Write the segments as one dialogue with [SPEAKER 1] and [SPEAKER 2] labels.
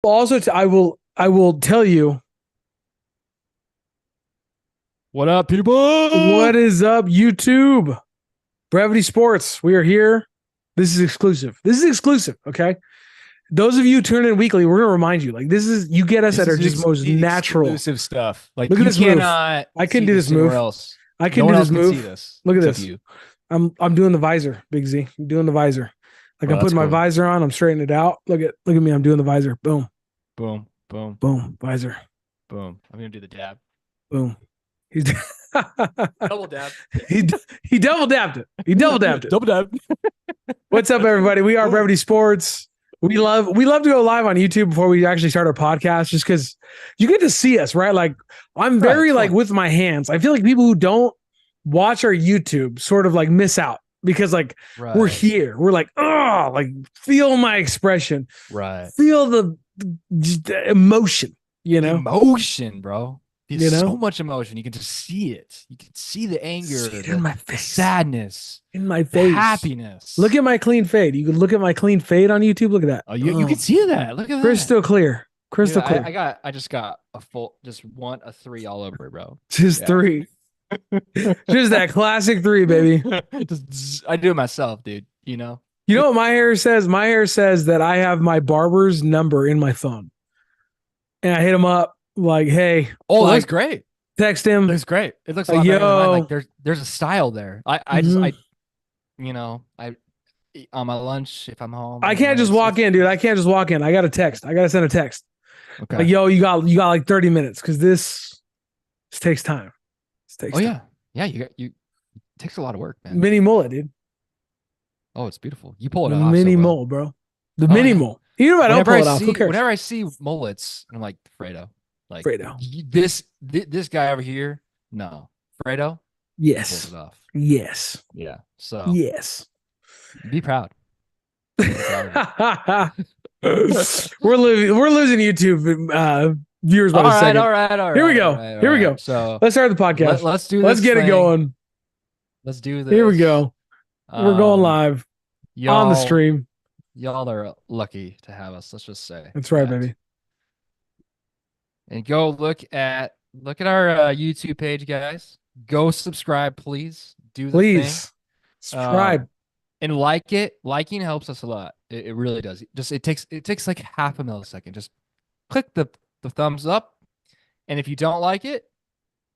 [SPEAKER 1] Also, I will tell you
[SPEAKER 2] What up, people?
[SPEAKER 1] what is up, YouTube. Brevity Sports. We are here. This is exclusive. Okay. Those of you tuning in weekly, we're gonna remind you, like, this is you get us
[SPEAKER 2] This
[SPEAKER 1] at our
[SPEAKER 2] is
[SPEAKER 1] just most natural.
[SPEAKER 2] exclusive stuff. Like
[SPEAKER 1] Look at
[SPEAKER 2] you
[SPEAKER 1] this move.
[SPEAKER 2] cannot
[SPEAKER 1] I can
[SPEAKER 2] see
[SPEAKER 1] do
[SPEAKER 2] this
[SPEAKER 1] this
[SPEAKER 2] anywhere
[SPEAKER 1] move.
[SPEAKER 2] else.
[SPEAKER 1] I can
[SPEAKER 2] No
[SPEAKER 1] do
[SPEAKER 2] one
[SPEAKER 1] this
[SPEAKER 2] else can see
[SPEAKER 1] move.
[SPEAKER 2] this
[SPEAKER 1] Look at
[SPEAKER 2] except
[SPEAKER 1] this.
[SPEAKER 2] you.
[SPEAKER 1] I'm doing the visor, Big Z. I'm doing the visor. Like
[SPEAKER 2] Bro,
[SPEAKER 1] I'm
[SPEAKER 2] that's
[SPEAKER 1] putting my
[SPEAKER 2] cool.
[SPEAKER 1] visor on. I'm straightening it out. Look at me. I'm doing the visor. Boom,
[SPEAKER 2] Boom, boom,
[SPEAKER 1] boom, visor.
[SPEAKER 2] boom. I'm gonna do the dab.
[SPEAKER 1] Boom. He's
[SPEAKER 2] Double dab.
[SPEAKER 1] he double dabbed it. He double dabbed it.
[SPEAKER 2] Double dab.
[SPEAKER 1] What's up, everybody? We are Brevity Sports. We love to go live on YouTube before we actually start our podcast, just because you get to see us, right? Like I'm very like with my hands. I feel like people who don't watch our YouTube sort of like miss out because like we're here. We're like, oh, like feel my expression.
[SPEAKER 2] Right.
[SPEAKER 1] Feel the emotion,
[SPEAKER 2] Emotion, bro. There's so
[SPEAKER 1] know?
[SPEAKER 2] much emotion. You can just see it. You can see the anger,
[SPEAKER 1] See it in my face.
[SPEAKER 2] sadness,
[SPEAKER 1] In my
[SPEAKER 2] the
[SPEAKER 1] face.
[SPEAKER 2] happiness.
[SPEAKER 1] Look at my clean fade. You can look at my clean fade on YouTube. Look at that.
[SPEAKER 2] Oh, you can see that. Look at that.
[SPEAKER 1] Crystal clear. Crystal clear.
[SPEAKER 2] I just got a 3 all over it, bro.
[SPEAKER 1] Just 3. Just that classic 3, baby.
[SPEAKER 2] I do it myself, dude. You know
[SPEAKER 1] what my hair says? My hair says that I have my barber's number in my phone. And I hit him up like, hey.
[SPEAKER 2] Oh,
[SPEAKER 1] like,
[SPEAKER 2] that's great.
[SPEAKER 1] Text him.
[SPEAKER 2] Looks great. It looks a lot better than mine. Like there's a style there. I on my lunch if I'm home.
[SPEAKER 1] I can't just walk in, dude. I can't just walk in. I got to text. I got to send a text.
[SPEAKER 2] Okay.
[SPEAKER 1] Like, yo, you got like 30 minutes because this takes time.
[SPEAKER 2] Yeah. Yeah, it takes a lot of work, man.
[SPEAKER 1] Mini mullet, dude.
[SPEAKER 2] Oh, it's beautiful. You pull it off.
[SPEAKER 1] Mini mole, bro. The mini mole. Even if I don't pull it off, who cares?
[SPEAKER 2] Whenever I see mullets, I'm like, Fredo. Like
[SPEAKER 1] Fredo.
[SPEAKER 2] This guy over here, no. Fredo?
[SPEAKER 1] Yes.
[SPEAKER 2] Pulls it off.
[SPEAKER 1] Yes.
[SPEAKER 2] Yeah. So
[SPEAKER 1] yes.
[SPEAKER 2] Be proud.
[SPEAKER 1] we're losing YouTube viewers by a second.
[SPEAKER 2] All right.
[SPEAKER 1] Here we go. So let's start the podcast.
[SPEAKER 2] Let's do this.
[SPEAKER 1] Let's get it going.
[SPEAKER 2] Let's do this.
[SPEAKER 1] Here we go. We're going live on the stream.
[SPEAKER 2] Y'all are lucky to have us. Let's just say
[SPEAKER 1] that's right, baby.
[SPEAKER 2] And go look at our YouTube page, guys. Go subscribe, please. Thing.
[SPEAKER 1] Subscribe
[SPEAKER 2] and like it. Liking helps us a lot. It really does. It takes like half a millisecond. Just click the thumbs up, and if you don't like it,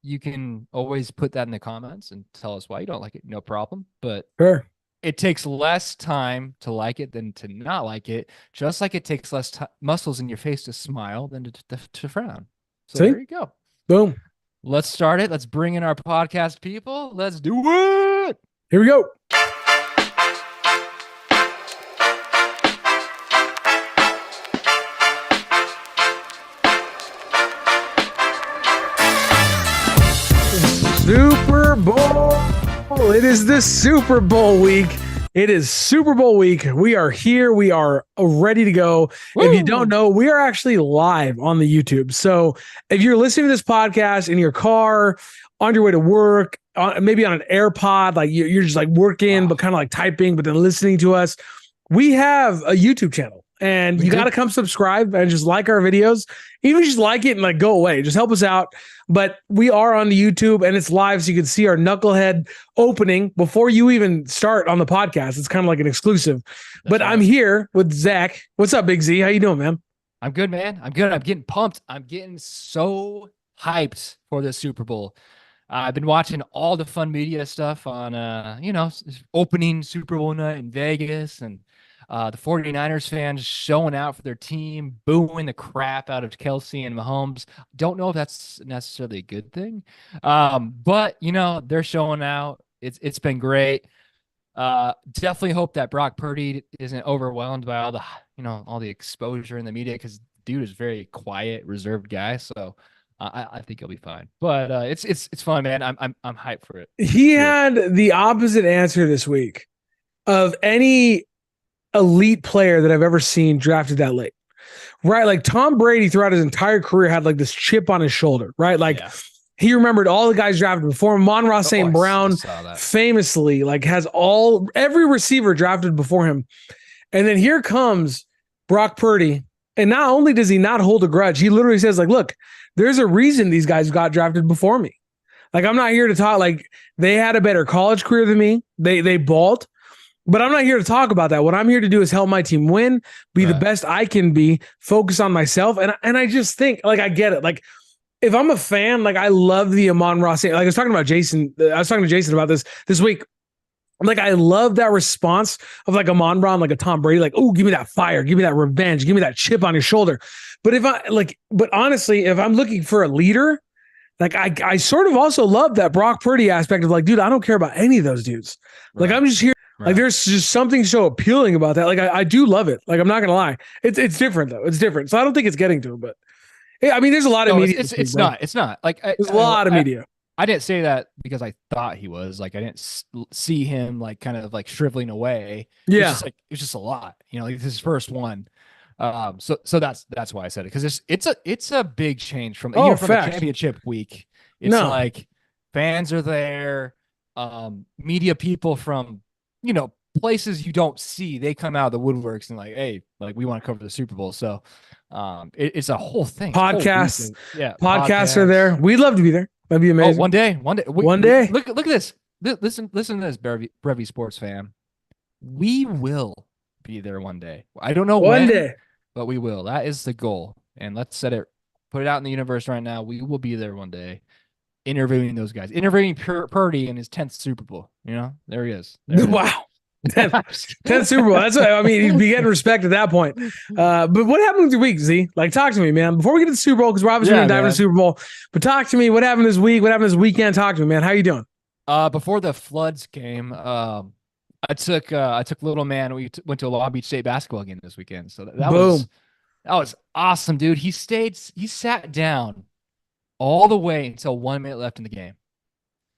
[SPEAKER 2] you can always put that in the comments and tell us why you don't like it. No problem. But
[SPEAKER 1] sure.
[SPEAKER 2] It takes less time to like it than to not like it, just like it takes less muscles in your face to smile than to frown. So there you go.
[SPEAKER 1] Boom.
[SPEAKER 2] Let's start it. Let's bring in our podcast people. Let's do it.
[SPEAKER 1] Here we go. Super Bowl. It is the Super Bowl week. It is Super Bowl week. We are here. We are ready to go. Woo! If you don't know, we are actually live on the YouTube. So if you're listening to this podcast in your car, on your way to work, maybe on an AirPod, like you're just like working, but kind of like typing, but then listening to us, we have a YouTube channel. And you got to come subscribe and just like our videos. Even just like it and like go away. Just help us out. But we are on the YouTube and it's live, so you can see our knucklehead opening before you even start on the podcast. It's kind of like an exclusive. But right. I'm here with Zach. What's up, Big Z? How you doing, man?
[SPEAKER 2] I'm good, man. I'm good. I'm getting pumped. I'm getting so hyped for the Super Bowl. I've been watching all the fun media stuff on, opening Super Bowl night in Vegas and the 49ers fans showing out for their team, booing the crap out of Kelsey and Mahomes. Don't know if that's necessarily a good thing. But they're showing out. It's been great. Definitely hope that Brock Purdy isn't overwhelmed by all the exposure in the media, because dude is very quiet, reserved guy. So I think he'll be fine. But it's fun, man. I'm hyped for it.
[SPEAKER 1] He had the opposite answer this week of any elite player that I've ever seen drafted that late, right? Like Tom Brady throughout his entire career had like this chip on his shoulder, right? Like he remembered all the guys drafted before him. Mon-Ra St. Brown famously like has every receiver drafted before him. And then here comes Brock Purdy And not only does he not hold a grudge, he literally says, like, look, there's a reason these guys got drafted before me. Like, I'm not here to talk, like, they had a better college career than me. They balled. But I'm not here to talk about that. What I'm here to do is help my team win, be the best I can be, focus on myself. And I just think, like, I get it. Like, if I'm a fan, like, I love the Amon-Ra. Like, I was talking to Jason about this week. I'm like, I love that response of like Amon-Ra, like a Tom Brady, like, oh, give me that fire, give me that revenge, give me that chip on your shoulder. But honestly, if I'm looking for a leader, like I sort of also love that Brock Purdy aspect of like, dude, I don't care about any of those dudes. Like, I'm just here. Like, there's just something so appealing about that. Like, I do love it. Like, I'm not gonna lie. It's different though. It's different. So I don't think it's getting to him, but yeah, I mean, there's a lot of media.
[SPEAKER 2] It's not like
[SPEAKER 1] there's a lot of media.
[SPEAKER 2] I didn't say that because I thought he was like, I didn't see him like kind of like shriveling away.
[SPEAKER 1] Yeah.
[SPEAKER 2] It's just a lot, like his first one. So that's why I said it. Cause it's a big change from the championship week. It's like fans are there, media people from, places you don't see, they come out of the woodworks and like, hey, like we want to cover the Super Bowl. So, it's a whole thing.
[SPEAKER 1] Podcasts are there. We'd love to be there. That'd be amazing.
[SPEAKER 2] One day.
[SPEAKER 1] One day.
[SPEAKER 2] Look at this. Listen to this, Brevity sports fan. We will be there one day. I don't know
[SPEAKER 1] one
[SPEAKER 2] when,
[SPEAKER 1] day,
[SPEAKER 2] but we will. That is the goal. And let's put it out in the universe right now. We will be there one day, interviewing those guys, interviewing Purdy in his 10th Super Bowl. There he is.
[SPEAKER 1] Wow. 10th Super Bowl. That's what I mean. He'd be getting respect at that point. But what happened with your week, Z? Like, talk to me, man. Before we get to the Super Bowl, because we're obviously going to dive into the Super Bowl. But talk to me. What happened this week? What happened this weekend? Talk to me, man. How you doing?
[SPEAKER 2] Before the floods came, I took little man. We went to a Long Beach State basketball game this weekend. So that was awesome, dude. He sat down all the way until 1 minute left in the game.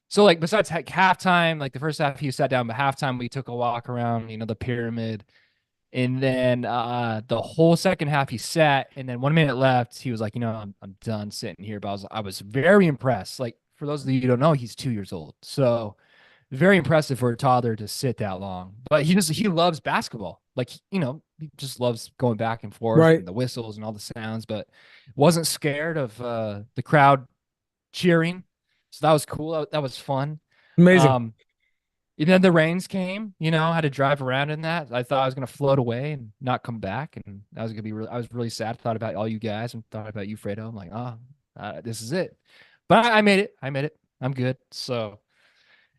[SPEAKER 2] So, like, besides halftime, like the first half he sat down, but halftime we took a walk around, the pyramid. And then the whole second half he sat, and then 1 minute left, he was like, I'm done sitting here. But I was very impressed. Like, for those of you who don't know, he's 2 years old. So very impressive for a toddler to sit that long. But he loves basketball. Like, he just loves going back and forth, and the whistles and all the sounds, but wasn't scared of the crowd cheering. So that was cool. That was fun.
[SPEAKER 1] Amazing.
[SPEAKER 2] And then the rains came, I had to drive around in that. I thought I was going to float away and not come back. And that was going to be I was really sad. Thought about all you guys and thought about you, Fredo. I'm like, this is it. But I made it. I'm good. So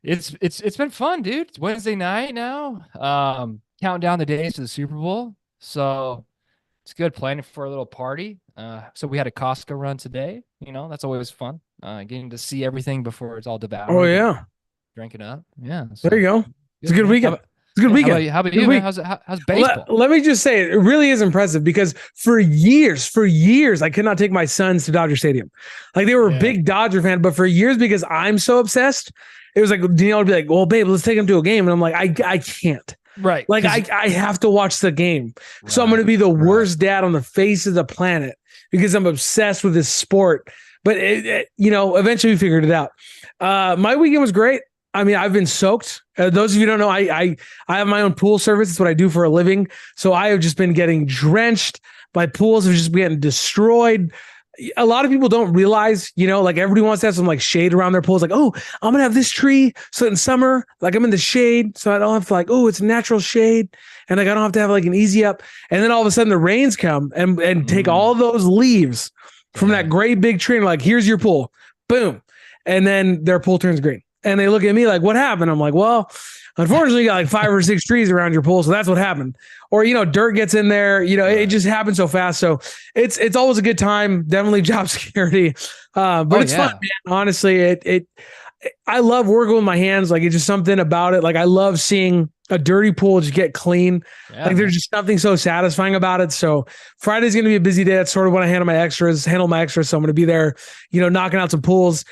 [SPEAKER 2] it's been fun, dude. It's Wednesday night now. Counting down the days to the Super Bowl. So it's good, planning for a little party. So we had a Costco run today. That's always fun. Getting to see everything before it's all devoured.
[SPEAKER 1] Oh yeah,
[SPEAKER 2] drinking up. Yeah, so
[SPEAKER 1] there you go. It's a good weekend. It's a good weekend.
[SPEAKER 2] How about you, man? How's baseball?
[SPEAKER 1] Let me just say, it really is impressive because for years, I could not take my sons to Dodger Stadium. Like, they were a big Dodger fan, but for years, because I'm so obsessed, it was like Danielle would be like, "Well, babe, let's take them to a game," and I'm like, I can't.
[SPEAKER 2] Right.
[SPEAKER 1] Like, I have to watch the game. Right. So I'm going to be the worst dad on the face of the planet because I'm obsessed with this sport. But eventually we figured it out. My weekend was great. I mean, I've been soaked. Those of you who don't know, I have my own pool service. It's what I do for a living. So I have just been getting drenched. My pools have just been getting destroyed. A lot of people don't realize, like, everybody wants to have some like shade around their pools. Like, oh, I'm going to have this tree. So in summer, like, I'm in the shade. So I don't have to like, oh, it's natural shade. And like, I don't have to have like an easy up. And then all of a sudden the rains come and take all those leaves from that great big tree. And like, here's your pool. Boom. And then their pool turns green. And they look at me like, what happened? I'm like, well, unfortunately, you got like 5 or 6 trees around your pool. So that's what happened. Or, dirt gets in there, it just happens so fast. So it's always a good time. Definitely job security. But it's fun, man. Honestly, I love working with my hands. Like, it's just something about it. Like, I love seeing a dirty pool just get clean. Yeah, like, there's just something so satisfying about it. So Friday's going to be a busy day. That's sort of when I handle my extras. So I'm going to be there, knocking out some pools.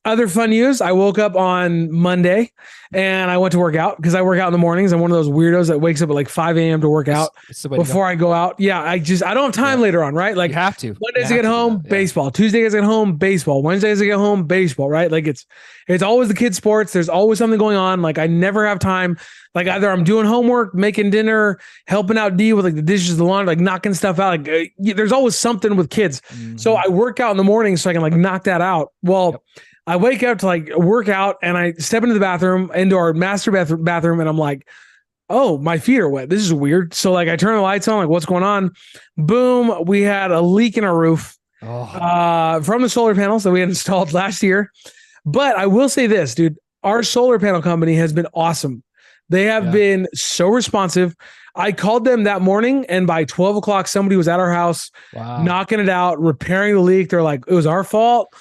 [SPEAKER 1] Other fun news. I woke up on Monday and I went to work out because I work out in the mornings. I'm one of those weirdos that wakes up at like 5 a.m. to work out
[SPEAKER 2] It's the way to go.
[SPEAKER 1] before I go out. Yeah. I don't have time
[SPEAKER 2] Yeah.
[SPEAKER 1] later on, right?
[SPEAKER 2] You
[SPEAKER 1] Like
[SPEAKER 2] have to. You
[SPEAKER 1] Mondays I
[SPEAKER 2] have
[SPEAKER 1] get
[SPEAKER 2] to do
[SPEAKER 1] home,
[SPEAKER 2] that. Yeah.
[SPEAKER 1] baseball. Tuesdays I get home, baseball. Wednesdays I get home, baseball, right? Like it's always the kids' sports. There's always something going on. Like I never have time. Like either I'm doing homework, making dinner, helping out D with like the dishes, the laundry, like knocking stuff out. Like there's always something with kids. So I work out in the morning so I can like knock that out. Well, I wake up to like work out and I step into the bathroom, into our master bathroom, and I'm like, oh, my feet are wet. This is weird. So like I turn the lights on, like what's going on? Boom, we had a leak in our roof from the solar panels that we had installed last year. But I will say this, dude, our solar panel company has been awesome. They have been so responsive. I called them that morning, and by 12 o'clock, somebody was at our house knocking it out, repairing the leak. They're like, it was our fault.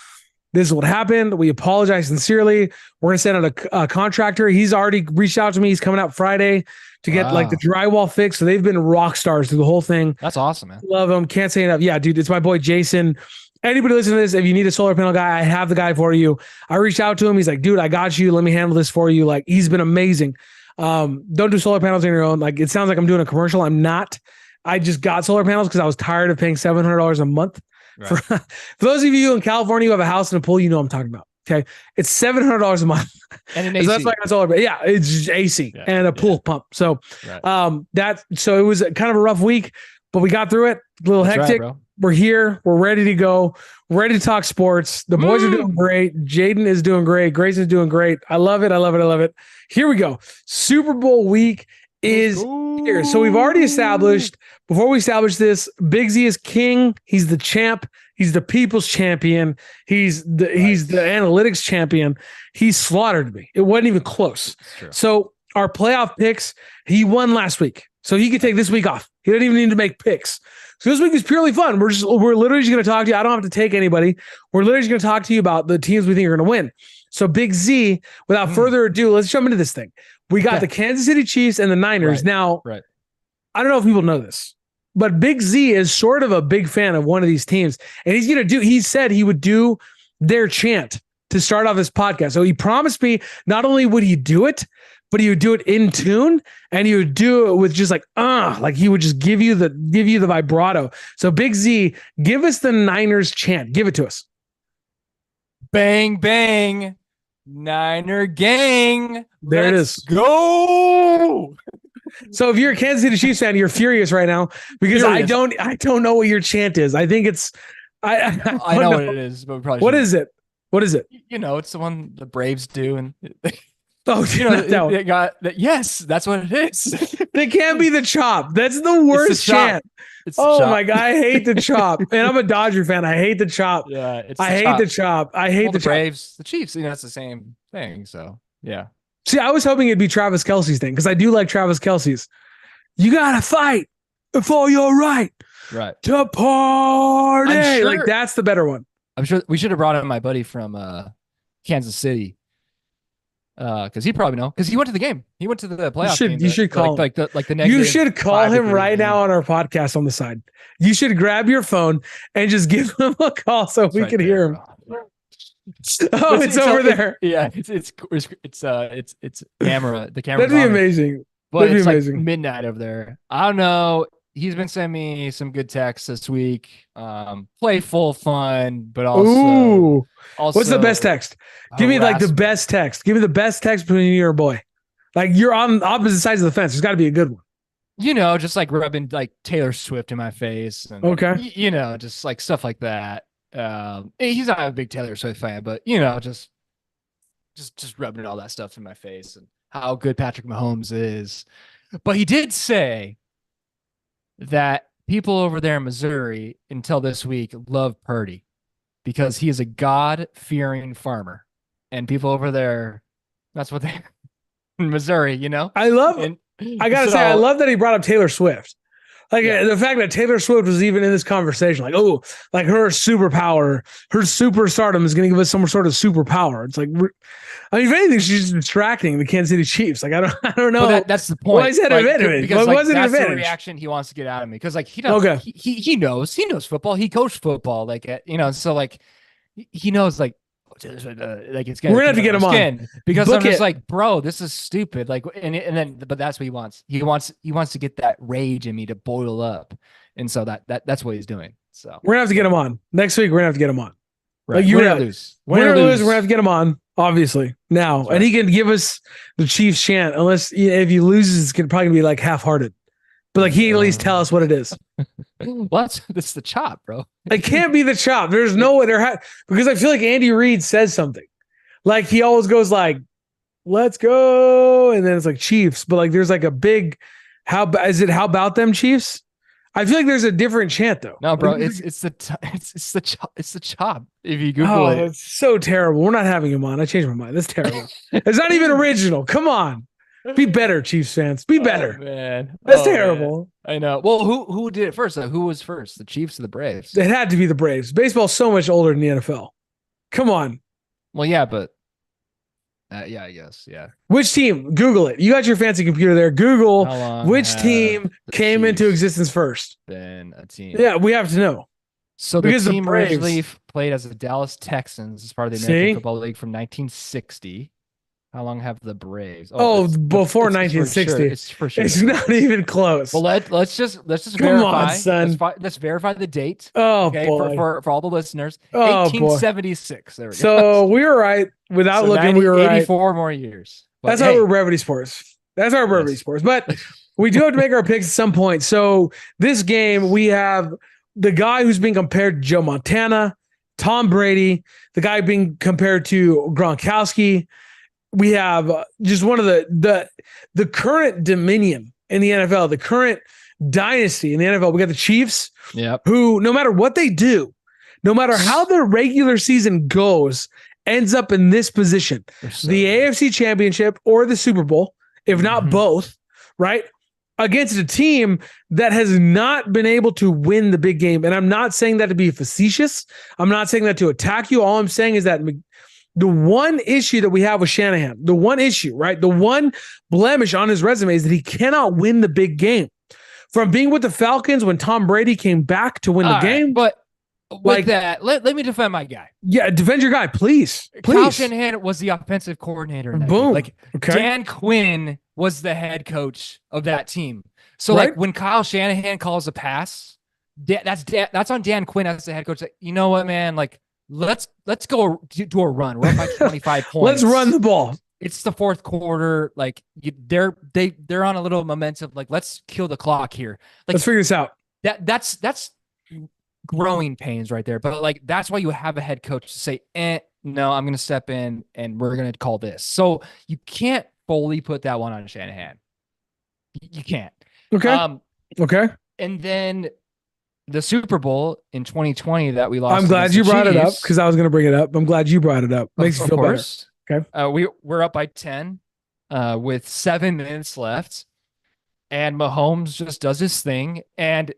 [SPEAKER 1] This is what happened. We apologize sincerely. We're going to send out a contractor. He's already reached out to me. He's coming out Friday to get like the drywall fixed. So they've been rock stars through the whole thing.
[SPEAKER 2] That's awesome, man.
[SPEAKER 1] Love them. Can't say enough. Yeah, dude, it's my boy Jason. Anybody listening to this, if you need a solar panel guy, I have the guy for you. I reached out to him. He's like, dude, I got you. Let me handle this for you. Like, he's been amazing. Don't do solar panels on your own. Like, it sounds like I'm doing a commercial. I'm not. I just got solar panels because I was tired of paying $700 a month. Right. For those of you in California who have a house and a pool, you know what I'm talking about. Okay. It's $700 a month.
[SPEAKER 2] And an AC.
[SPEAKER 1] So that's why I got solar. Yeah, it's just AC and a pool pump. So so it was kind of a rough week, but we got through it. A little hectic. Right, we're here. We're ready to go. We're ready to talk sports. The boys are doing great. Jaden is doing great. Grayson's doing great. I love it. I love it. I love it. Here we go. Super Bowl week is here. So we've already established, before we establish this, Big Z is king. He's the champ. He's the people's champion. He's the analytics champion. He slaughtered me. It wasn't even close. So our playoff picks, he won last week. So he could take this week off. He didn't even need to make picks. So this week is purely fun. We're literally just going to talk to you. I don't have to take anybody. We're literally just going to talk to you about the teams we think are going to win. So Big Z, without further ado, let's jump into this thing. We got the Kansas City Chiefs and the Niners. Now, I don't know if people know this, but Big Z is sort of a big fan of one of these teams. And he said he would do their chant to start off this podcast. So he promised me not only would he do it, but he would do it in tune, and he would do it with just like he would just give you the vibrato. So Big Z, give us the Niners chant. Give it to us.
[SPEAKER 2] Bang, bang. Niner gang.
[SPEAKER 1] There it is.
[SPEAKER 2] Go.
[SPEAKER 1] So if you're a Kansas City Chiefs fan, you're furious right now because I don't know what your chant is. I think it's I
[SPEAKER 2] know what it is, but we probably
[SPEAKER 1] What is it? What is it?
[SPEAKER 2] You know, it's the one the Braves do, and
[SPEAKER 1] they
[SPEAKER 2] got that. Yes, that's what it is.
[SPEAKER 1] They can't be the chop. That's the worst chant. My God, I hate the chop. And I'm a Dodger fan. I hate the chop.
[SPEAKER 2] Yeah,
[SPEAKER 1] I hate the chop. I hate the
[SPEAKER 2] Braves, the Chiefs. You know, it's the same thing. So yeah.
[SPEAKER 1] See, I was hoping it'd be Travis Kelce's thing because I do like Travis Kelce's. You gotta fight for your right to party. Sure, like that's the better one.
[SPEAKER 2] I'm sure we should have brought in my buddy from Kansas City. Because he probably know, because he went to the game. He went to the playoff game.
[SPEAKER 1] You should call
[SPEAKER 2] like the negative.
[SPEAKER 1] You should call him right now on our podcast on the side. You should grab your phone and just give him a call so we can hear him. Oh, it's over there.
[SPEAKER 2] Yeah, it's camera. The camera.
[SPEAKER 1] That'd be amazing.
[SPEAKER 2] But it's like midnight over there. I don't know. He's been sending me some good texts this week. Playful, fun, but also.
[SPEAKER 1] What's the best text? Give me like the best text. Give me the best text between you and your boy. Like you're on opposite sides of the fence. There's got to be a good one.
[SPEAKER 2] You know, just like rubbing like Taylor Swift in my face. And, you know, just like stuff like that. He's not a big Taylor Swift fan, but you know, just rubbing all that stuff in my face and how good Patrick Mahomes is. But he did say that people over there in Missouri until this week love Purdy because he is a God-fearing farmer. And people over there, that's what they in Missouri, you know?
[SPEAKER 1] I love it. I gotta say, I love that he brought up Taylor Swift. Like the fact that Taylor Swift was even in this conversation, like, oh, like her superpower, her superstardom is going to give us some sort of superpower. It's like, I mean, if anything, she's distracting the Kansas City Chiefs. Like, I don't know.
[SPEAKER 2] Well, that's the point.
[SPEAKER 1] Why is that an advantage?
[SPEAKER 2] Because
[SPEAKER 1] like,
[SPEAKER 2] that's the reaction he wants to get out of me. Because like he does, he knows football. He coached football. Like you know, so like he knows like like it's
[SPEAKER 1] We're
[SPEAKER 2] gonna
[SPEAKER 1] gonna have to get him on
[SPEAKER 2] because
[SPEAKER 1] Book
[SPEAKER 2] I'm just
[SPEAKER 1] it.
[SPEAKER 2] like, bro, this is stupid. Like, and then, but that's what he wants. He wants to get that rage in me to boil up, and so that's what he's doing. So
[SPEAKER 1] We're gonna have to get him on next week. We're gonna have to get him on.
[SPEAKER 2] right,
[SPEAKER 1] Like you
[SPEAKER 2] win
[SPEAKER 1] were
[SPEAKER 2] or lose,
[SPEAKER 1] win or lose. We're gonna have to get him on, obviously now,
[SPEAKER 2] That's
[SPEAKER 1] and
[SPEAKER 2] right.
[SPEAKER 1] he can give us the Chiefs chant. Unless if he loses, it's probably gonna be like half-hearted. But like he at least tell us what it is.
[SPEAKER 2] Well, that's the chop, bro.
[SPEAKER 1] It can't be the chop. There's no way because I feel like Andy Reid says something. Like he always goes like, "Let's go," and then it's like Chiefs. But like there's like a big how about them Chiefs? I feel like there's a different chant though.
[SPEAKER 2] No, bro,
[SPEAKER 1] Like,
[SPEAKER 2] it's the chop. If you Google it,
[SPEAKER 1] it's so terrible. We're not having him on. I changed my mind. That's terrible. It's not even original. Come on, be better, Chiefs fans. Be better.
[SPEAKER 2] Oh, man.
[SPEAKER 1] That's terrible.
[SPEAKER 2] Man. I know. Well, who did it first? Who was first? The Chiefs or the Braves?
[SPEAKER 1] It had to be the Braves. Baseball's so much older than the NFL. Come on.
[SPEAKER 2] Well, yeah, but yeah, I guess, yeah.
[SPEAKER 1] Which team? Google it. You got your fancy computer there. Google which team came into
[SPEAKER 2] Chiefs
[SPEAKER 1] existence first.
[SPEAKER 2] been a team?
[SPEAKER 1] Yeah, we have to know.
[SPEAKER 2] So
[SPEAKER 1] Because
[SPEAKER 2] the
[SPEAKER 1] the
[SPEAKER 2] team
[SPEAKER 1] Braves-
[SPEAKER 2] originally played as the Dallas Texans as part of the
[SPEAKER 1] See?
[SPEAKER 2] American Football League from 1960. How long have the Braves?
[SPEAKER 1] Oh, before
[SPEAKER 2] it's
[SPEAKER 1] 1960.
[SPEAKER 2] It's for sure.
[SPEAKER 1] It's not even close.
[SPEAKER 2] Well, let's just
[SPEAKER 1] Come on,
[SPEAKER 2] verify.
[SPEAKER 1] son.
[SPEAKER 2] Let's verify the date.
[SPEAKER 1] Oh,
[SPEAKER 2] Okay,
[SPEAKER 1] boy.
[SPEAKER 2] for all the listeners.
[SPEAKER 1] Oh, boy.
[SPEAKER 2] 1876. There we go.
[SPEAKER 1] So we were right. Without looking, we were right.
[SPEAKER 2] 84 more years. But
[SPEAKER 1] That's how we're Brevity Sports. That's our Brevity Sports. But we do have to make our picks at some point. So this game, we have the guy who's being compared to Joe Montana, Tom Brady, the guy being compared to Gronkowski. We have just one of the current dominion in the NFL, the current dynasty in the NFL. We got the Chiefs, who no matter what they do, no matter how their regular season goes, ends up in this position, the AFC Championship or the Super Bowl, if not both, right? Against a team that has not been able to win the big game. And I'm not saying that to be facetious. I'm not saying that to attack you. All I'm saying is that the one issue that we have with Shanahan, the one issue, right? The one blemish on his resume is that he cannot win the big game. From being with the Falcons when Tom Brady came back to win the game.
[SPEAKER 2] But with that, let me defend my guy.
[SPEAKER 1] Yeah, defend your guy, please.
[SPEAKER 2] Kyle Shanahan was the offensive coordinator. In that
[SPEAKER 1] Boom.
[SPEAKER 2] game. Like Dan Quinn was the head coach of that team. So like when Kyle Shanahan calls a pass, that's on Dan Quinn as the head coach. Like, you know what, man? Like let's go do a run. We're up by 25 points.
[SPEAKER 1] Let's run the ball.
[SPEAKER 2] It's the fourth quarter. Like they're on a little momentum. Like let's kill the clock here. Like
[SPEAKER 1] let's figure this out.
[SPEAKER 2] That's growing pains right there. But like that's why you have a head coach to say, no, I'm going to step in and we're going to call this. So you can't fully put that one on Shanahan. You can't.
[SPEAKER 1] Okay. Okay.
[SPEAKER 2] And then the Super Bowl in 2020 that we lost.
[SPEAKER 1] I'm glad you brought it up because I was going to bring it up. I'm glad you brought it up. Makes you feel better.
[SPEAKER 2] Okay. We're up by 10 with 7 minutes left, and Mahomes just does his thing. And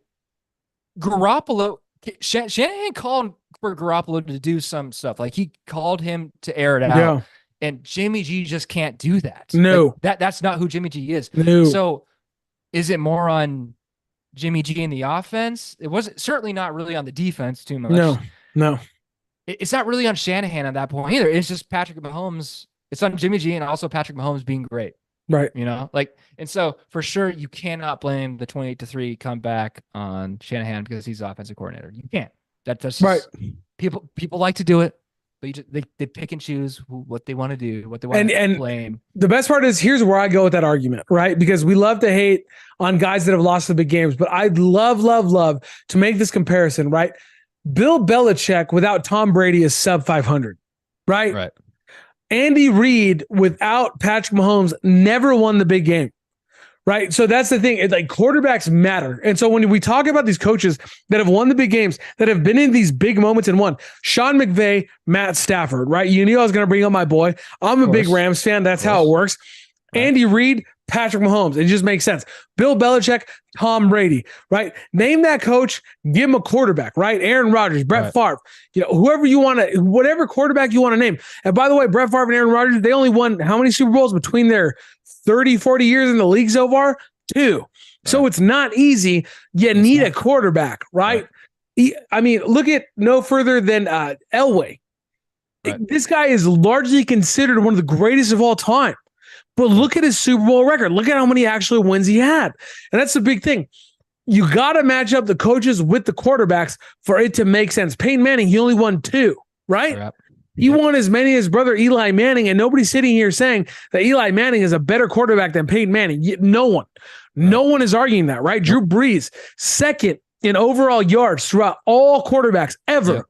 [SPEAKER 2] Garoppolo, Shanahan called for Garoppolo to do some stuff. Like he called him to air it out.
[SPEAKER 1] Yeah.
[SPEAKER 2] And Jimmy G just can't do that.
[SPEAKER 1] No.
[SPEAKER 2] Like, that's not who Jimmy G is.
[SPEAKER 1] No.
[SPEAKER 2] So is it more on Jimmy G in the offense? It wasn't certainly not really on the defense too much.
[SPEAKER 1] No.
[SPEAKER 2] It's not really on Shanahan at that point either. It's just Patrick Mahomes. It's on Jimmy G and also Patrick Mahomes being great.
[SPEAKER 1] Right.
[SPEAKER 2] You know, like, and so for sure you cannot blame the 28-3 comeback on Shanahan because he's the offensive coordinator. You can't. That's just,
[SPEAKER 1] right.
[SPEAKER 2] People like to do it, but they pick and choose what they want to do, what they want to blame.
[SPEAKER 1] The best part is here's where I go with that argument, right? Because we love to hate on guys that have lost the big games, but I'd love to make this comparison, right? Bill Belichick without Tom Brady is sub 500, right?
[SPEAKER 2] Right.
[SPEAKER 1] Andy Reid without Patrick Mahomes never won the big game, right? So that's the thing. It's like quarterbacks matter. And so when we talk about these coaches that have won the big games, that have been in these big moments and won, Sean McVay, Matt Stafford, right? You knew I was going to bring up my boy. I'm a big Rams fan. That's how it works. Right. Andy Reid, Patrick Mahomes. It just makes sense. Bill Belichick, Tom Brady, right? Name that coach, give him a quarterback, right? Aaron Rodgers, Brett Favre, whoever you want to, whatever quarterback you want to name. And by the way, Brett Favre and Aaron Rodgers, they only won how many Super Bowls between their 30, 40 years in the league so far? 2. Right. So it's not easy. You need a quarterback, right? I mean, look at no further than Elway.
[SPEAKER 2] Right.
[SPEAKER 1] This guy is largely considered one of the greatest of all time. But look at his Super Bowl record. Look at how many actual wins he had. And that's the big thing. You got to match up the coaches with the quarterbacks for it to make sense. Peyton Manning, he only won 2, right?
[SPEAKER 2] Yep.
[SPEAKER 1] He won as many as brother Eli Manning, and nobody's sitting here saying that Eli Manning is a better quarterback than Peyton Manning. No one. No one is arguing that, right? Drew Brees, second in overall yards throughout all quarterbacks ever.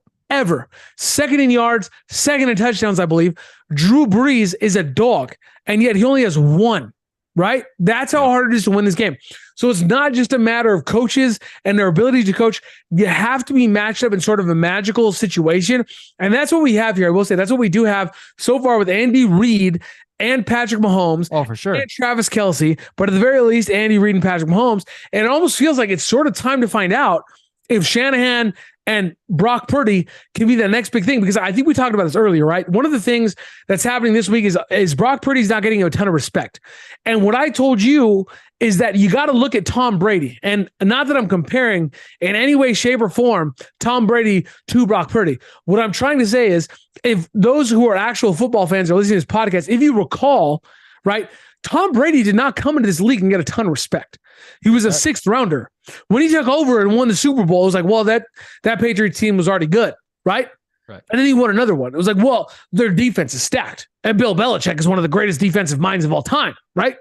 [SPEAKER 1] Second in yards, second in touchdowns, I believe. Drew Brees is a dog, and yet he only has 1, right? That's how hard it is to win this game. So it's not just a matter of coaches and their ability to coach. You have to be matched up in sort of a magical situation, and that's what we have here. I will say that's what we do have so far with Andy Reid and Patrick Mahomes.
[SPEAKER 2] Oh, for sure.
[SPEAKER 1] And Travis Kelce, but at the very least, Andy Reid and Patrick Mahomes. And it almost feels like it's sort of time to find out if Shanahan and Brock Purdy can be the next big thing, because I think we talked about this earlier, right? One of the things that's happening this week is Brock Purdy's not getting a ton of respect. And what I told you is that you got to look at Tom Brady. And not that I'm comparing in any way, shape, or form Tom Brady to Brock Purdy. What I'm trying to say is, if those who are actual football fans are listening to this podcast, if you recall, right, Tom Brady did not come into this league and get a ton of respect. He was a 6th rounder. When he took over and won the Super Bowl, it was like, well, that Patriots team was already good, right? And then he won another one. It was like, well, their defense is stacked. And Bill Belichick is one of the greatest defensive minds of all time, right?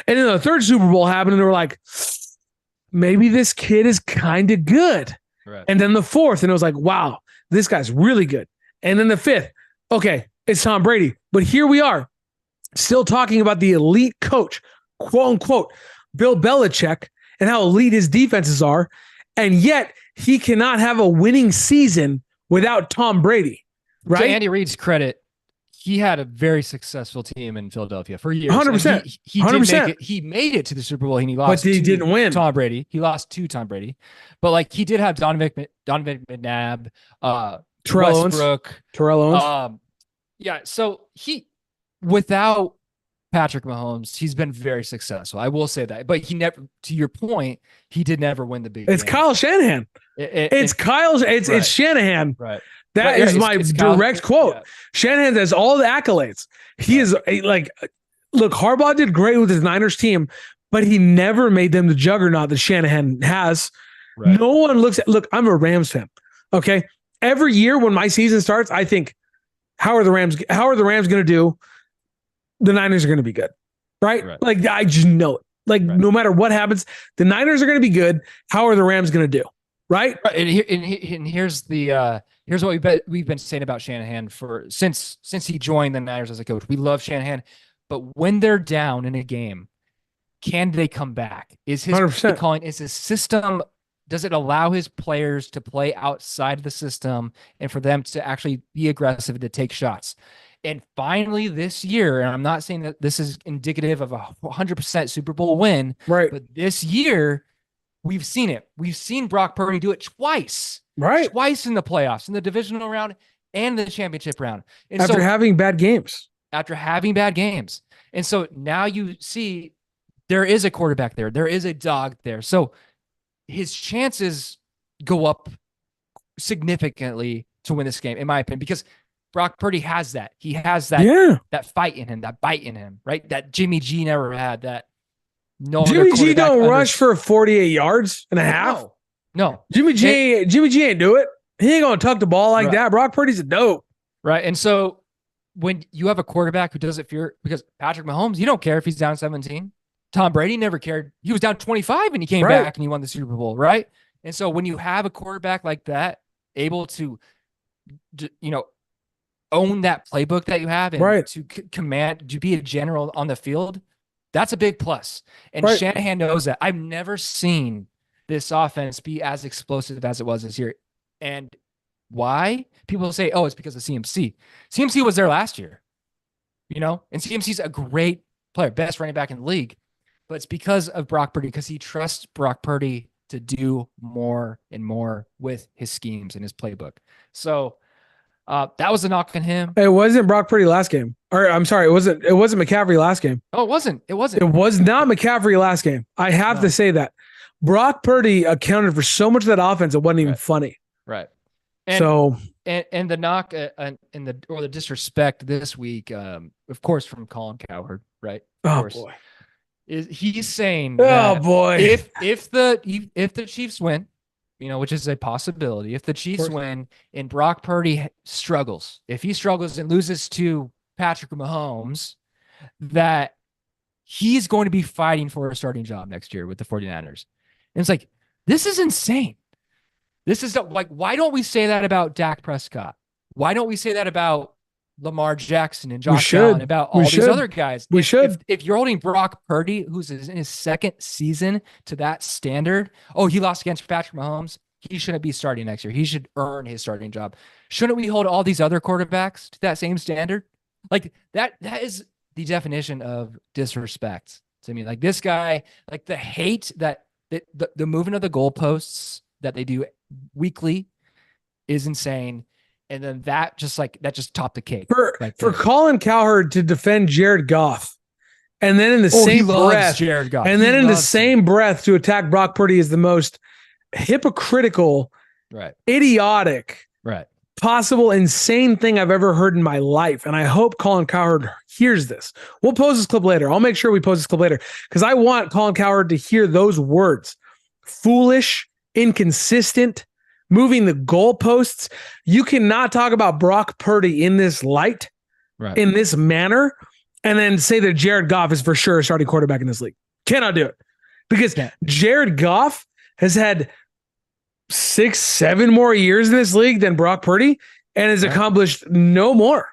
[SPEAKER 1] And then the 3rd Super Bowl happened, and they were like, maybe this kid is kind of good. Right. And then the 4th, and it was like, wow, this guy's really good. And then the 5th, okay, it's Tom Brady. But here we are, still talking about the elite coach, quote unquote, Bill Belichick, and how elite his defenses are. And yet he cannot have a winning season without Tom Brady, right?
[SPEAKER 2] To Andy Reid's credit, he had a very successful team in Philadelphia for years.
[SPEAKER 1] 100%.
[SPEAKER 2] He
[SPEAKER 1] 100%.
[SPEAKER 2] He made it to the Super Bowl, and he lost.
[SPEAKER 1] But he didn't win.
[SPEAKER 2] Tom Brady. He lost to Tom Brady. But like, he did have Donovan McNabb,
[SPEAKER 1] Terrell
[SPEAKER 2] Westbrook.
[SPEAKER 1] Owens.
[SPEAKER 2] Yeah. So without Patrick Mahomes, he's been very successful. I will say that. But he never, to your point, he did never win the big game.
[SPEAKER 1] It's Kyle Shanahan. It's Shanahan.
[SPEAKER 2] Right.
[SPEAKER 1] That is my direct quote.
[SPEAKER 2] Yeah.
[SPEAKER 1] Shanahan has all the accolades. He is look, Harbaugh did great with his Niners team, but he never made them the juggernaut that Shanahan has. Right. No one look, I'm a Rams fan. Okay. Every year when my season starts, I think, how are the Rams going to do? The Niners are going to be good, right? Like, I just know it. Like, no matter what happens, the Niners are going to be good. How are the Rams going to do, right?
[SPEAKER 2] And here's what we've been saying about Shanahan since he joined the Niners as a coach. We love Shanahan, but when they're down in a game, can they come back? Is his
[SPEAKER 1] 100%.
[SPEAKER 2] calling? Is his system? Does it allow his players to play outside of the system and for them to actually be aggressive and to take shots? And finally this year, and I'm not saying that this is indicative of a 100% Super Bowl win,
[SPEAKER 1] right?
[SPEAKER 2] But this year, we've seen it. We've seen Brock Purdy do it twice,
[SPEAKER 1] right?
[SPEAKER 2] Twice in the playoffs, in the divisional round and the championship round. And
[SPEAKER 1] after having bad games.
[SPEAKER 2] And so now you see there is a quarterback there. There is a dog there. So his chances go up significantly to win this game, in my opinion, because Brock Purdy has that. He has that, that fight in him, that bite in him, right? That Jimmy G never had. That
[SPEAKER 1] Jimmy G don't rush for 48 yards and a half.
[SPEAKER 2] No.
[SPEAKER 1] Jimmy G ain't do it. He ain't gonna tuck the ball like that. Brock Purdy's a dope.
[SPEAKER 2] Right. And so when you have a quarterback who doesn't fear, because Patrick Mahomes, you don't care if he's down 17. Tom Brady never cared. He was down 25 and he came back and he won the Super Bowl, right? And so when you have a quarterback like that, able to, own that playbook that you have and to command, to be a general on the field, that's a big plus. And Shanahan knows that. I've never seen this offense be as explosive as it was this year. And why? People say, oh, it's because of CMC. CMC was there last year, and CMC's a great player, best running back in the league. But it's because of Brock Purdy, because he trusts Brock Purdy to do more and more with his schemes and his playbook. So that was a knock on him.
[SPEAKER 1] It wasn't Brock Purdy last game. Or I'm sorry, it wasn't McCaffrey last game.
[SPEAKER 2] Oh, it wasn't. It was
[SPEAKER 1] not McCaffrey last game. I have to say that. Brock Purdy accounted for so much of that offense, it wasn't even funny.
[SPEAKER 2] Right. And
[SPEAKER 1] So,
[SPEAKER 2] and the knock and the disrespect this week, of course, from Colin Cowherd, right? Of
[SPEAKER 1] oh
[SPEAKER 2] course,
[SPEAKER 1] boy,
[SPEAKER 2] is he's saying
[SPEAKER 1] oh
[SPEAKER 2] that
[SPEAKER 1] boy,
[SPEAKER 2] if the Chiefs win, which is a possibility, if the Chiefs win and Brock Purdy struggles, if he struggles and loses to Patrick Mahomes, that he's going to be fighting for a starting job next year with the 49ers. And it's like, this is insane. This is like, why don't we say that about Dak Prescott? Why don't we say that about Lamar Jackson and Josh Allen, about all these other guys? If you're holding Brock Purdy, who's in his second season, to that standard, he lost against Patrick Mahomes, he shouldn't be starting next year. He should earn his starting job. Shouldn't we hold all these other quarterbacks to that same standard? Like that is the definition of disrespect to me. Like this guy, like the hate that the movement of the goalposts that they do weekly is insane. And then that just topped the cake.
[SPEAKER 1] For Colin Cowherd to defend Jared Goff, and then in the same breath,
[SPEAKER 2] Jared Goff,
[SPEAKER 1] and then in the same breath to attack Brock Purdy is the most hypocritical, idiotic, possible insane thing I've ever heard in my life. And I hope Colin Cowherd hears this. We'll post this clip later. I'll make sure we post this clip later because I want Colin Cowherd to hear those words. Foolish, inconsistent, moving the goalposts. You cannot talk about Brock Purdy in this light, in this manner, and then say that Jared Goff is for sure a starting quarterback in this league. Cannot do it. Because Jared Goff has had 6-7 more years in this league than Brock Purdy and has accomplished no more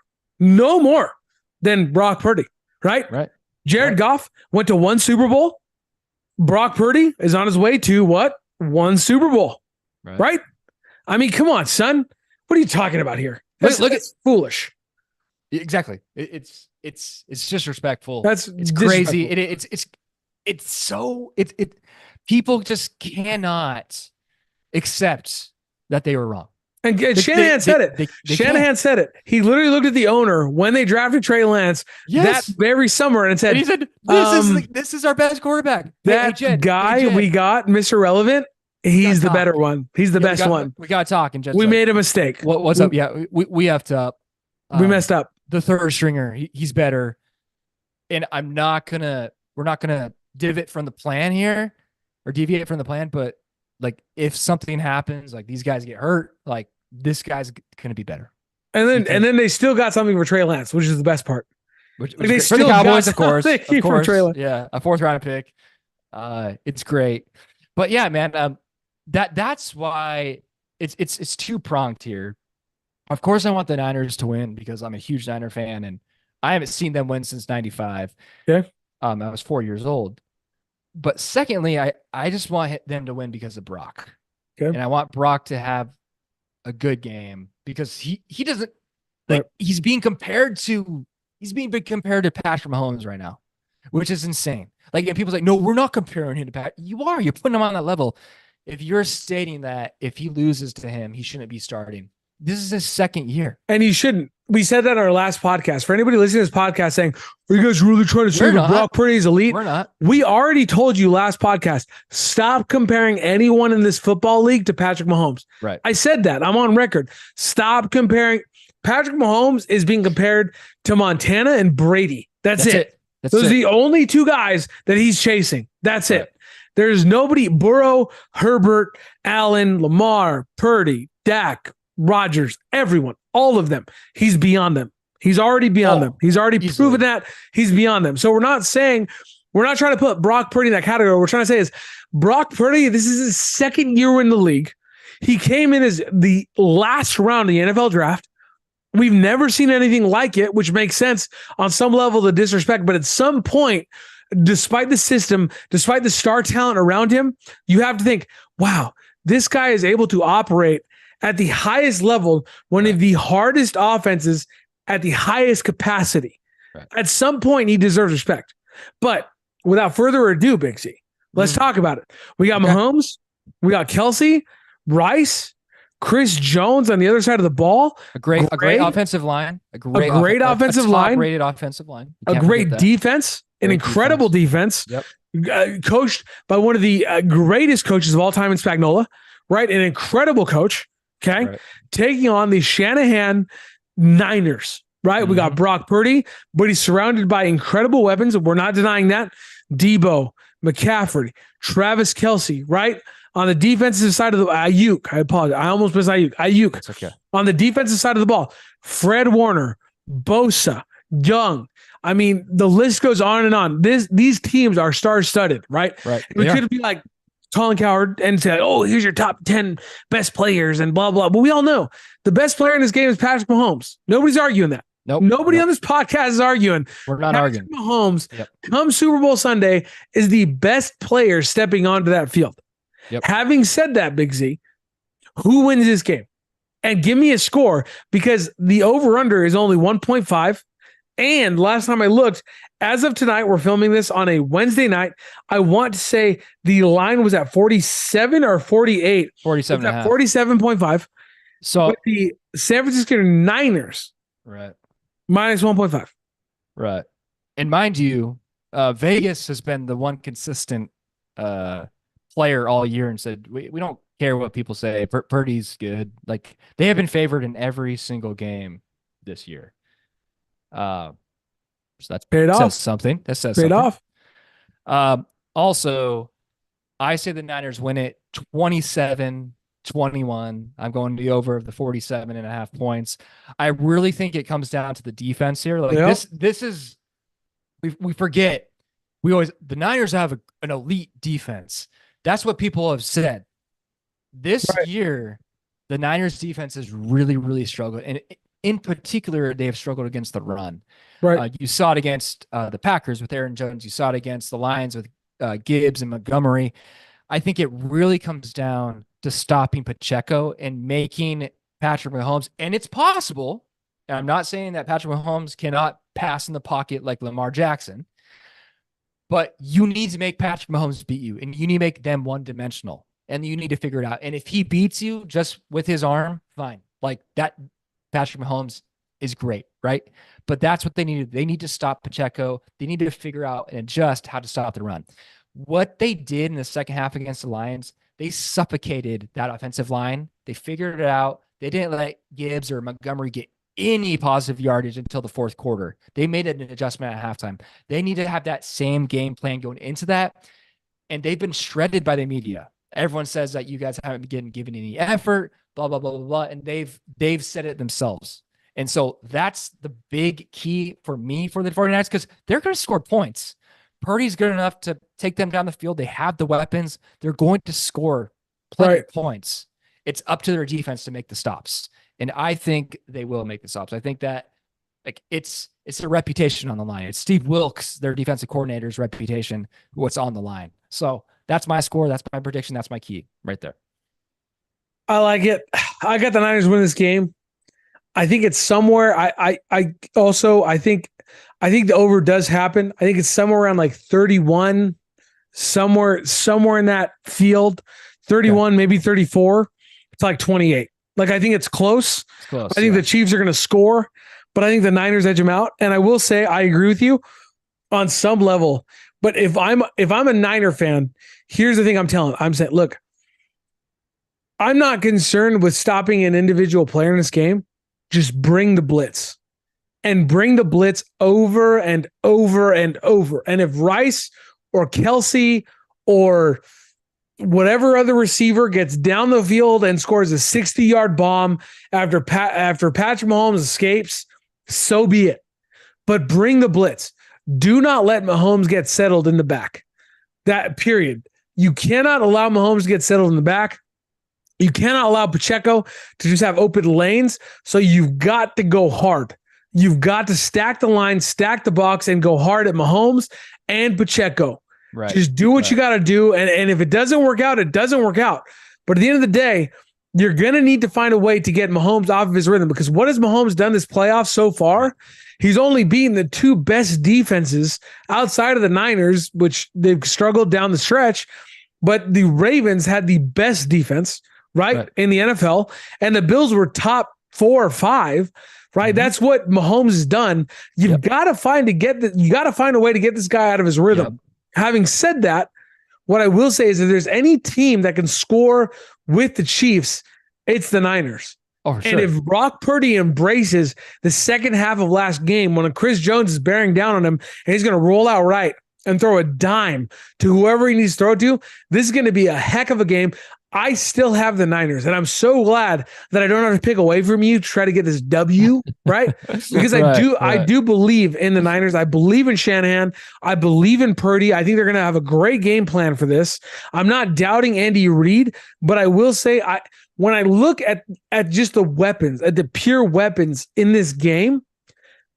[SPEAKER 1] than Brock Purdy, right? Jared Goff went to 1 Super Bowl. Brock Purdy is on his way to what? 1 Super Bowl, right? I mean, come on, son. What are you talking about here? That's foolish.
[SPEAKER 2] Exactly. It's disrespectful.
[SPEAKER 1] It's
[SPEAKER 2] crazy. It's so people just cannot accept that they were wrong.
[SPEAKER 1] And Shanahan said it. Shanahan said it. He literally looked at the owner when they drafted Trey Lance that very summer and said,
[SPEAKER 2] this is our best quarterback.
[SPEAKER 1] That guy we got, Mr. Relevant, he's the better one. He's the best one.
[SPEAKER 2] We got to talk. And
[SPEAKER 1] we made a mistake.
[SPEAKER 2] What's up? Yeah, we effed up.
[SPEAKER 1] We messed up.
[SPEAKER 2] The third stringer, he's better. And we're not going to deviate from the plan here or deviate from the plan, but like if something happens, like these guys get hurt, like this guy's going to be better.
[SPEAKER 1] And then they still got something for Trey Lance, which is the best part.
[SPEAKER 2] Which they still for the Cowboys, of course.
[SPEAKER 1] For Trey Lance.
[SPEAKER 2] Yeah, a 4th round pick. It's great. But yeah, man, that's why it's two-pronged here. Of course, I want the Niners to win because I'm a huge Niner fan and I haven't seen them win since 95.
[SPEAKER 1] Yeah.
[SPEAKER 2] I was 4 years old. But secondly, I just want them to win because of Brock.
[SPEAKER 1] Okay.
[SPEAKER 2] And I want Brock to have a good game because he doesn't he's being compared to Patrick Mahomes right now, which is insane. Like, and people's like, no, we're not comparing him to Pat. You are. You're putting him on that level. If you're stating that if he loses to him, he shouldn't be starting. This is his 2nd year.
[SPEAKER 1] And he shouldn't. We said that in our last podcast. For anybody listening to this podcast saying, are you guys really trying to say that Brock Purdy is elite?
[SPEAKER 2] We're not.
[SPEAKER 1] We already told you last podcast, stop comparing anyone in this football league to Patrick Mahomes.
[SPEAKER 2] Right.
[SPEAKER 1] I said that. I'm on record. Stop comparing. Patrick Mahomes is being compared to Montana and Brady. That's it. Those are the only 2 guys that he's chasing. That's it. There's nobody. Burrow, Herbert, Allen, Lamar, Purdy, Dak, Rodgers, everyone, all of them. He's beyond them. He's already beyond them. He's already proven that he's beyond them. So we're not trying to put Brock Purdy in that category. What we're trying to say is Brock Purdy, this is his 2nd year in the league. He came in as the last round of the NFL draft. We've never seen anything like it, which makes sense on some level, the disrespect. But at some point, despite the system, despite the star talent around him, you have to think, wow, this guy is able to operate at the highest level, one of the hardest offenses at the highest capacity. Right. At some point, he deserves respect. But without further ado, Big C, let's talk about it. We got Mahomes, we got Kelsey, Rice, Chris Jones on the other side of the ball.
[SPEAKER 2] A great offensive line. A great offensive line. Top-rated offensive line.
[SPEAKER 1] A great defense. An incredible defense.
[SPEAKER 2] Yep.
[SPEAKER 1] Coached by one of the greatest coaches of all time in Spagnuolo. Right? An incredible coach. Okay.
[SPEAKER 2] Right.
[SPEAKER 1] Taking on the Shanahan Niners, right? We got Brock Purdy, but he's surrounded by incredible weapons. We're not denying that. Debo, McCaffrey, Travis Kelce, right? On the defensive side of the Ayuk, I apologize. I almost missed Ayuk. Ayuk.
[SPEAKER 2] It's okay.
[SPEAKER 1] On the defensive side of the ball, Fred Warner, Bosa, Young. I mean, the list goes on and on. These teams are star-studded, right?
[SPEAKER 2] Right.
[SPEAKER 1] We could be like Colin Cowherd and say, oh, here's your top 10 best players and blah, blah. But we all know the best player in this game is Patrick Mahomes. Nobody's arguing that.
[SPEAKER 2] Nope.
[SPEAKER 1] Nobody on this podcast is arguing.
[SPEAKER 2] We're not
[SPEAKER 1] Patrick
[SPEAKER 2] arguing.
[SPEAKER 1] Mahomes, come Super Bowl Sunday, is the best player stepping onto that field.
[SPEAKER 2] Yep.
[SPEAKER 1] Having said that, Big Z, who wins this game? And give me a score, because the over-under is only 1.5. And last time I looked, as of tonight, we're filming this on a Wednesday night. I want to say the line was at 47 or 48.
[SPEAKER 2] 47
[SPEAKER 1] at 47.5.
[SPEAKER 2] So
[SPEAKER 1] but the San Francisco Niners,
[SPEAKER 2] right,
[SPEAKER 1] minus 1.5.
[SPEAKER 2] Right. And mind you, Vegas has been the one consistent player all year and said, we don't care what people say. Purdy's good. Like, they have been favored in every single game this year. So that's
[SPEAKER 1] paid off.
[SPEAKER 2] Says something. That says
[SPEAKER 1] paid
[SPEAKER 2] something.
[SPEAKER 1] off.
[SPEAKER 2] Also, I say the Niners win it 27-21. I'm going to the over of the 47.5 points. I really think it comes down to the defense here. Like this is we forget. The Niners have an elite defense. That's what people have said. This year, the Niners defense has really, really struggled. And in particular, they have struggled against the run.
[SPEAKER 1] Right.
[SPEAKER 2] You saw it against the Packers with Aaron Jones. You saw it against the Lions with Gibbs and Montgomery. I think it really comes down to stopping Pacheco and making Patrick Mahomes. And it's possible. And I'm not saying that Patrick Mahomes cannot pass in the pocket like Lamar Jackson, but you need to make Patrick Mahomes beat you, and you need to make them one-dimensional, and you need to figure it out. And if he beats you just with his arm, fine. Like that, Patrick Mahomes is great, right? But that's what they need to do. They need to stop Pacheco. They need to figure out and adjust how to stop the run. What they did in the second half against the Lions, they suffocated that offensive line. They figured it out. They didn't let Gibbs or Montgomery get any positive yardage until the fourth quarter. They made an adjustment at halftime. They need to have that same game plan going into that. And they've been shredded by the media. Everyone says that you guys haven't been given any effort, blah, blah, blah, blah, blah. And they've said it themselves. And so that's the big key for me for the 49ers, because they're going to score points. Purdy's good enough to take them down the field. They have the weapons. They're going to score plenty of points. It's up to their defense to make the stops. And I think they will make the stops. I think that it's a reputation on the line. It's Steve Wilkes, their defensive coordinator's reputation, what's on the line. So that's my score. That's my prediction. That's my key right there.
[SPEAKER 1] I like it. I got the Niners win this game. I think it's somewhere. I think the over does happen. I think it's somewhere around like 31, somewhere in that field, 31, maybe 34. It's like 28. Like, I think it's close. I think the Chiefs are going to score, but I think the Niners edge them out. And I will say, I agree with you on some level. But if I'm a Niner fan, here's the thing I'm saying, look, I'm not concerned with stopping an individual player in this game. Just bring the blitz. And bring the blitz over and over and over. And if Rice or Kelce or whatever other receiver gets down the field and scores a 60-yard bomb after Patrick Mahomes escapes, so be it. But bring the blitz. Do not let Mahomes get settled in the back. That period. You cannot allow Mahomes to get settled in the back. You cannot allow Pacheco to just have open lanes. So you've got to go hard. You've got to stack the line, stack the box, and go hard at Mahomes and Pacheco.
[SPEAKER 2] Right.
[SPEAKER 1] Just do what you got to do. And if it doesn't work out, it doesn't work out. But at the end of the day, you're going to need to find a way to get Mahomes off of his rhythm, because what has Mahomes done this playoff so far? He's only beaten the two best defenses outside of the Niners, which they've struggled down the stretch. But the Ravens had the best defense, right. in the NFL, and the Bills were top 4 or 5. Right. Mm-hmm. That's what Mahomes has done. You've got to find a way to get this guy out of his rhythm. Yep. Having said that, what I will say is, if there's any team that can score with the Chiefs, it's the Niners.
[SPEAKER 2] Oh, for sure.
[SPEAKER 1] And if Brock Purdy embraces the second half of last game when Chris Jones is bearing down on him and he's going to roll out right and throw a dime to whoever he needs to throw to, this is going to be a heck of a game. I still have the Niners, and I'm so glad that I don't have to pick away from you to try to get this W, right? Because I do believe in the Niners. I believe in Shanahan. I believe in Purdy. I think they're going to have a great game plan for this. I'm not doubting Andy Reid, but I will say when I look at just the weapons, at the pure weapons in this game,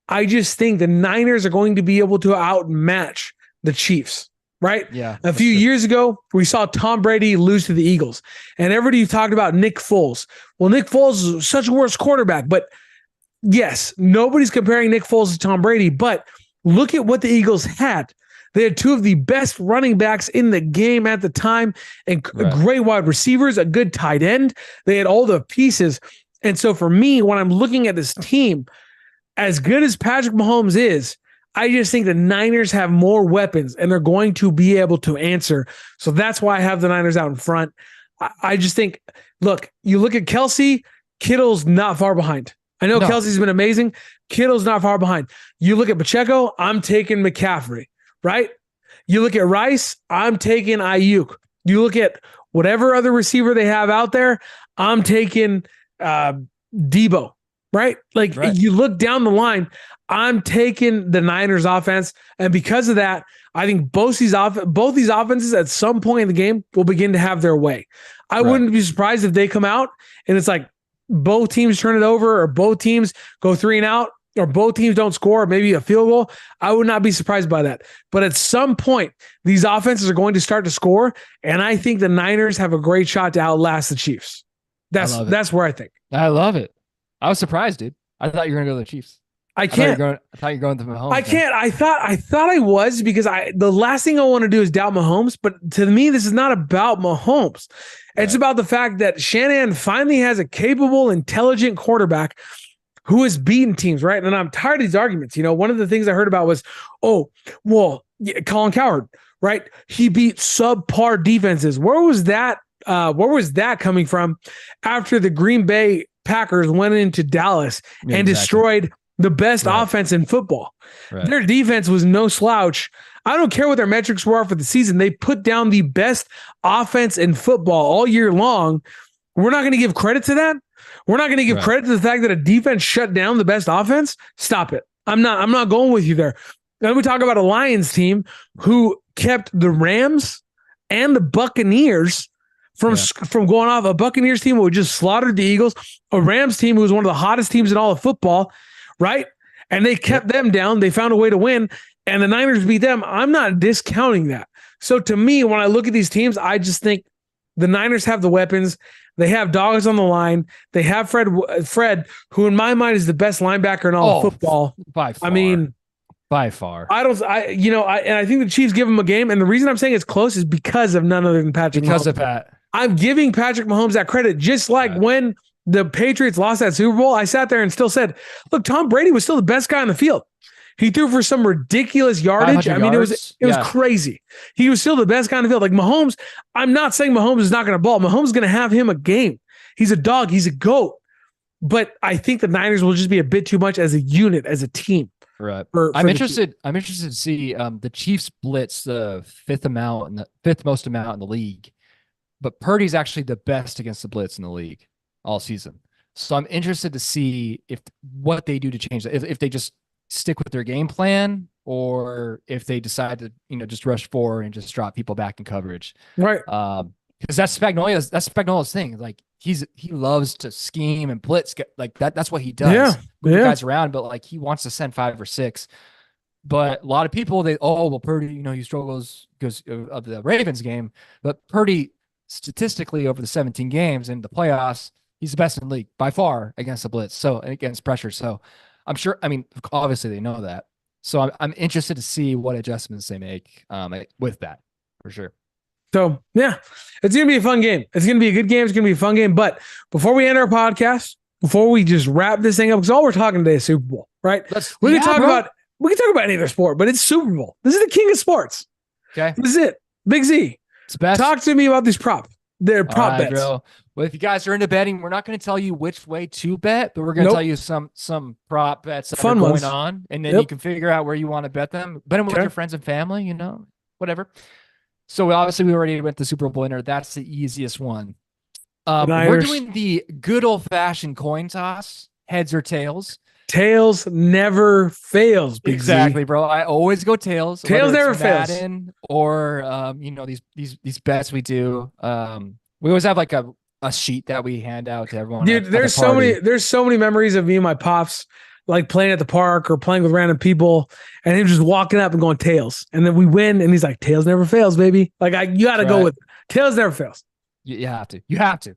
[SPEAKER 1] I just think the Niners are going to be able to outmatch the Chiefs. Right?
[SPEAKER 2] Yeah.
[SPEAKER 1] A few years ago, we saw Tom Brady lose to the Eagles. And everybody talked about Nick Foles. Well, Nick Foles is such a worse quarterback. But yes, nobody's comparing Nick Foles to Tom Brady. But look at what the Eagles had. They had two of the best running backs in the game at the time, and great wide receivers, a good tight end. They had all the pieces. And so for me, when I'm looking at this team, as good as Patrick Mahomes is, I just think the Niners have more weapons and they're going to be able to answer. So that's why I have the Niners out in front. I just think, look, you look at Kelsey, Kittle's not far behind. I know Kelsey's been amazing. Kittle's not far behind. You look at Pacheco, I'm taking McCaffrey, right? You look at Rice, I'm taking Ayuk. You look at whatever other receiver they have out there, I'm taking Debo, right? You look down the line, I'm taking the Niners offense. And because of that, I think both these offenses at some point in the game will begin to have their way. I wouldn't be surprised if they come out and it's like both teams turn it over or both teams go 3 and out or both teams don't score, maybe a field goal. I would not be surprised by that. But at some point, these offenses are going to start to score. And I think the Niners have a great shot to outlast the Chiefs. That's where I think.
[SPEAKER 2] I love it. I was surprised, dude. I thought you were going to go to the Chiefs.
[SPEAKER 1] I can't.
[SPEAKER 2] I thought you were going to Mahomes.
[SPEAKER 1] I can't. I thought I was because the last thing I want to do is doubt Mahomes. But to me, this is not about Mahomes. It's about the fact that Shanahan finally has a capable, intelligent quarterback who has beaten teams, right? And I'm tired of these arguments. One of the things I heard about was, Colin Cowherd, right? He beat subpar defenses. Where was that? Where was that coming from after the Green Bay Packers went into Dallas and destroyed the best offense in football? Their defense was no slouch. I don't care what their metrics were for the season. They put down the best offense in football all year long. We're not going to give credit to that. We're not going to give credit to the fact that a defense shut down the best offense. Stop it. I'm not going with you there. Then we talk about a Lions team who kept the Rams and the Buccaneers from going off. A Buccaneers team who just slaughtered the Eagles, a Rams team who was one of the hottest teams in all of football, right? And they kept them down. They found a way to win, and the Niners beat them. I'm not discounting that. So to me, when I look at these teams, I just think the Niners have the weapons. They have dogs on the line. They have Fred, who in my mind is the best linebacker in all of football.
[SPEAKER 2] By far.
[SPEAKER 1] I mean,
[SPEAKER 2] by far.
[SPEAKER 1] I think the Chiefs give him a game, and the reason I'm saying it's close is because of none other than Patrick Mahomes.
[SPEAKER 2] Because of Pat.
[SPEAKER 1] I'm giving Patrick Mahomes that credit, just like when the Patriots lost that Super Bowl, I sat there and still said, look, Tom Brady was still the best guy on the field. He threw for some ridiculous yardage. I mean, it was crazy. He was still the best guy on the field. Like Mahomes, I'm not saying Mahomes is not going to ball. Mahomes is going to have him a game. He's a dog. He's a GOAT. But I think the Niners will just be a bit too much as a unit, as a team.
[SPEAKER 2] Right. I'm interested to see the Chiefs blitz the fifth most amount in the league. But Purdy's actually the best against the blitz in the league all season. So I'm interested to see what they do to change that. If they just stick with their game plan, or if they decide to just rush forward and just drop people back in coverage.
[SPEAKER 1] Right.
[SPEAKER 2] Because that's Spagnuolo's thing. Like he loves to scheme and blitz like that. That's what he does.
[SPEAKER 1] Yeah.
[SPEAKER 2] Move guys around, but like he wants to send 5 or 6. But a lot of people Purdy, he struggles because of the Ravens game, but Purdy statistically over the 17 games in the playoffs, he's the best in the league by far against the blitz. So against pressure. So I'm sure, obviously they know that. So I'm interested to see what adjustments they make with that for sure.
[SPEAKER 1] So yeah, it's going to be a fun game. It's going to be a good game. It's going to be a fun game. But before we end our podcast, before we just wrap this thing up, because all we're talking today is Super Bowl, right? We can talk about any other sport, but it's Super Bowl. This is the king of sports.
[SPEAKER 2] Okay.
[SPEAKER 1] This is it. Big Z.
[SPEAKER 2] It's best.
[SPEAKER 1] Talk to me about these prop bets.
[SPEAKER 2] Bro. Well, if you guys are into betting, we're not going to tell you which way to bet, but we're going to
[SPEAKER 1] Nope.
[SPEAKER 2] tell you some prop bets that
[SPEAKER 1] Fun
[SPEAKER 2] are going
[SPEAKER 1] ones.
[SPEAKER 2] on, and then
[SPEAKER 1] Yep.
[SPEAKER 2] you can figure out where you want to bet them. Bet them with
[SPEAKER 1] Okay.
[SPEAKER 2] your friends and family, whatever. So obviously we already went the Super Bowl winner. That's the easiest one. We're
[SPEAKER 1] Niners.
[SPEAKER 2] doing the good old fashioned coin toss, heads or tails.
[SPEAKER 1] Tails never fails. Big
[SPEAKER 2] Exactly,
[SPEAKER 1] Z.
[SPEAKER 2] bro. I always go tails.
[SPEAKER 1] Tails
[SPEAKER 2] whether
[SPEAKER 1] never
[SPEAKER 2] it's
[SPEAKER 1] fails.
[SPEAKER 2] Madden or these bets we do. We always have like a sheet that we hand out to everyone.
[SPEAKER 1] Dude,
[SPEAKER 2] at
[SPEAKER 1] there's
[SPEAKER 2] the party.
[SPEAKER 1] there's so many memories of me and my pops like playing at the park or playing with random people and him just walking up and going tails. And then we win and he's like, tails never fails, baby. Like you gotta go with tails never fails.
[SPEAKER 2] You have to. You have to.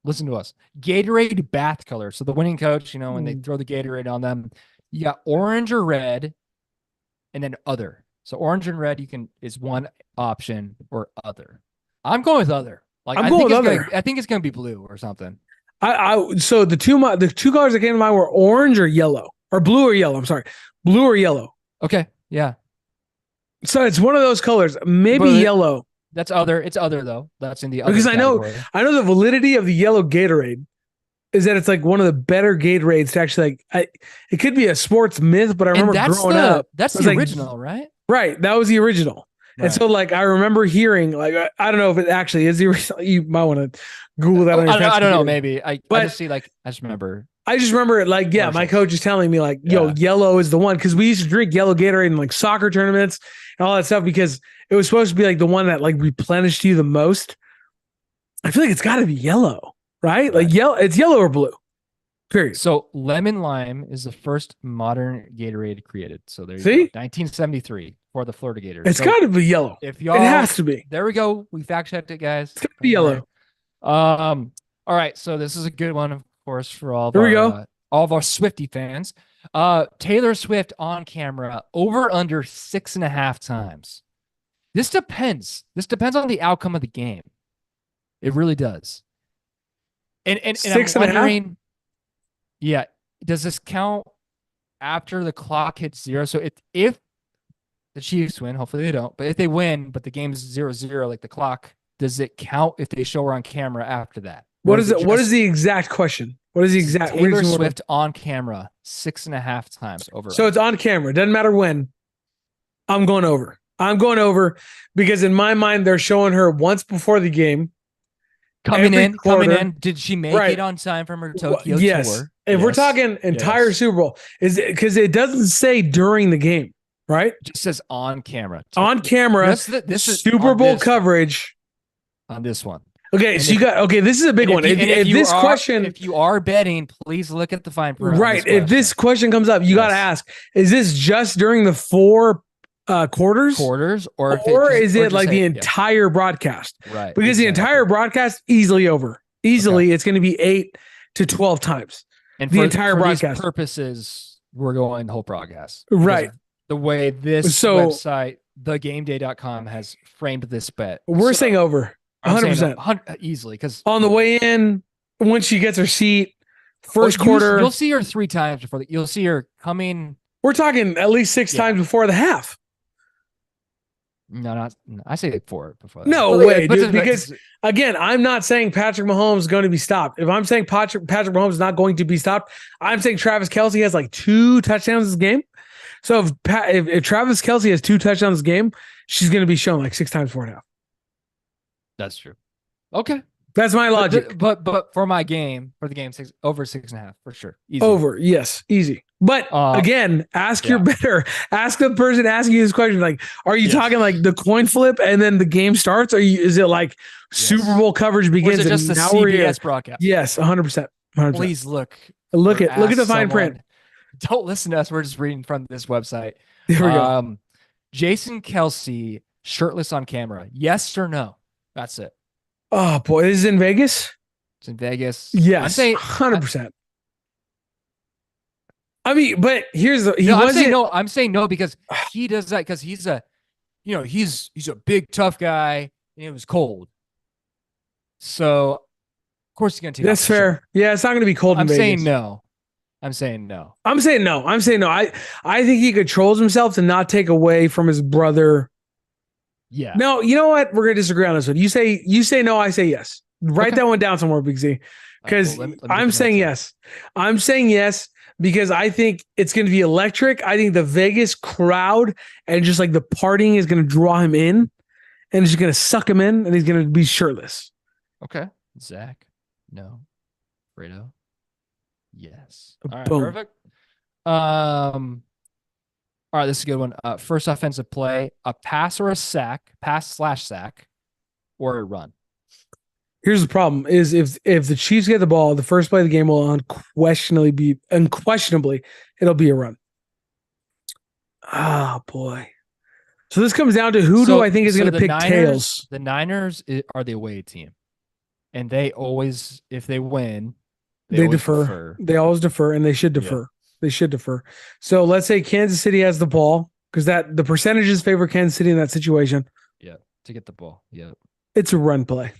[SPEAKER 2] Listen to us. Gatorade bath color. So the winning coach, when they throw the Gatorade on them, you got orange or red, and then other. So orange and red is one option, or other. I'm going with other. Like
[SPEAKER 1] I'm going with other.
[SPEAKER 2] I think it's gonna be blue or something.
[SPEAKER 1] So the two colors that came to mind were orange or yellow, or blue or yellow. I'm sorry, blue or yellow.
[SPEAKER 2] Okay, yeah.
[SPEAKER 1] So it's one of those colors, maybe yellow.
[SPEAKER 2] That's other. It's other though. That's in the other
[SPEAKER 1] because
[SPEAKER 2] category.
[SPEAKER 1] I know the validity of the yellow Gatorade is that it's like one of the better Gatorades to actually it could be a sports myth, but I remember growing up.
[SPEAKER 2] That's the original, right?
[SPEAKER 1] Right. That was the original. Right. And so like I remember hearing I don't know if it actually is the original. You might want to Google that.
[SPEAKER 2] I don't know. Maybe I just remember.
[SPEAKER 1] I just remember it like, yeah, my coach is telling me like, yo, yellow is the one. Cause we used to drink yellow Gatorade in like soccer tournaments and all that stuff because it was supposed to be like the one that like replenished you the most. I feel like it's gotta be yellow, right? Like it's yellow or blue. Period.
[SPEAKER 2] So lemon lime is the first modern Gatorade created. So there you
[SPEAKER 1] go.
[SPEAKER 2] 1973 for the Florida Gators.
[SPEAKER 1] It's gotta be yellow.
[SPEAKER 2] If y'all,
[SPEAKER 1] it has to be.
[SPEAKER 2] There we go. We fact checked it, guys.
[SPEAKER 1] It's gotta be yellow.
[SPEAKER 2] All right. So this is a good one, of course, for all of all of our Swiftie fans. Taylor Swift on camera over under 6.5 times. This depends. This depends on the outcome of the game. It really does. And I'm wondering, yeah, does this count after the clock hits 0? So if the Chiefs win, hopefully they don't, but if they win, but the game is 0-0, like the clock, does it count if they show her on camera after that?
[SPEAKER 1] What is it? What is the exact question? What is the exact
[SPEAKER 2] Taylor Swift on camera 6.5 times over?
[SPEAKER 1] So it's on camera. Doesn't matter when. I'm going over. I'm going over because in my mind they're showing her once before the game.
[SPEAKER 2] Coming in. Did she make it on time from her Tokyo tour?
[SPEAKER 1] If we're talking entire Super Bowl, is it because it doesn't say during the game, right?
[SPEAKER 2] It just says on camera.
[SPEAKER 1] On camera. This is Super Bowl coverage
[SPEAKER 2] on this one.
[SPEAKER 1] Okay, so this is a big one.
[SPEAKER 2] If you are betting, please look at the fine print.
[SPEAKER 1] Right. If this question comes up, you got to ask: is this just during the 4 quarters, or is it like the entire broadcast?
[SPEAKER 2] Right.
[SPEAKER 1] Because the entire broadcast easily over. Easily, it's going to be 8 to 12 times.
[SPEAKER 2] And
[SPEAKER 1] the entire broadcast.
[SPEAKER 2] These purposes, we're going the whole broadcast.
[SPEAKER 1] Right.
[SPEAKER 2] The way this website, thegameday.com, has framed this bet.
[SPEAKER 1] We're saying over. 100%
[SPEAKER 2] easily, because
[SPEAKER 1] on the way in, when she gets her seat, first quarter,
[SPEAKER 2] you'll see her 3 times before you'll see her coming.
[SPEAKER 1] We're talking at least 6 times before the half.
[SPEAKER 2] No, I say like 4 before that.
[SPEAKER 1] No way, dude. Because again, I'm not saying Patrick Mahomes is going to be stopped. If I'm saying Patrick Mahomes is not going to be stopped, I'm saying Travis Kelce has like 2 touchdowns this game. So if Travis Kelce has 2 touchdowns this game, she's going to be shown like 6 times before half.
[SPEAKER 2] That's true. Okay.
[SPEAKER 1] That's my logic.
[SPEAKER 2] But for my game, over 6.5 for sure. Easy.
[SPEAKER 1] Over, yes, easy. But again, ask your better. Ask the person asking you this question. Like, are you talking like the coin flip and then the game starts? Is it like Super Bowl coverage begins?
[SPEAKER 2] Or is it just
[SPEAKER 1] and
[SPEAKER 2] the
[SPEAKER 1] now
[SPEAKER 2] CBS broadcast?
[SPEAKER 1] Yes, 100%.
[SPEAKER 2] Please look
[SPEAKER 1] at the fine print.
[SPEAKER 2] Don't listen to us. We're just reading from this website.
[SPEAKER 1] There we go.
[SPEAKER 2] Jason Kelce shirtless on camera. Yes or no? That's it.
[SPEAKER 1] Oh boy, this is in Vegas.
[SPEAKER 2] It's in Vegas.
[SPEAKER 1] Yes, I'm saying 100%. I mean, but here's the.
[SPEAKER 2] I'm saying no because he does that because he's a big tough guy and it was cold. So, of course, he's gonna take.
[SPEAKER 1] That's fair. Yeah, it's not gonna be cold in Vegas.
[SPEAKER 2] I'm saying no.
[SPEAKER 1] I think he controls himself to not take away from his brother.
[SPEAKER 2] Yeah.
[SPEAKER 1] No, you know what? We're gonna disagree on this one. You say no, I say yes. Write
[SPEAKER 2] Okay.
[SPEAKER 1] that one down somewhere, Big Z.
[SPEAKER 2] Well,
[SPEAKER 1] Because
[SPEAKER 2] let me get
[SPEAKER 1] I'm
[SPEAKER 2] the
[SPEAKER 1] saying
[SPEAKER 2] notes out.
[SPEAKER 1] yes. I'm saying yes because I think it's going to be electric. I think the Vegas crowd and just like the partying is going to draw him in and it's just going to suck him in and he's going to be shirtless.
[SPEAKER 2] Okay. Zach. No. Fredo. Yes. All right.
[SPEAKER 1] Boom.
[SPEAKER 2] Perfect. All right, this is a good one. First offensive play, a pass or a sack, pass/sack, or a run.
[SPEAKER 1] Here's the problem: is if the Chiefs get the ball, the first play of the game will unquestionably it'll be a run. Oh boy. So this comes down to who do I think is going to
[SPEAKER 2] the
[SPEAKER 1] pick tails?
[SPEAKER 2] The Niners are the away team, and they always, if they win,
[SPEAKER 1] They
[SPEAKER 2] always
[SPEAKER 1] defer. They always defer, and they should defer. They should defer. So let's say Kansas City has the ball because that the percentages favor Kansas City in that situation.
[SPEAKER 2] Yeah, to get the ball. Yeah,
[SPEAKER 1] It's a run play.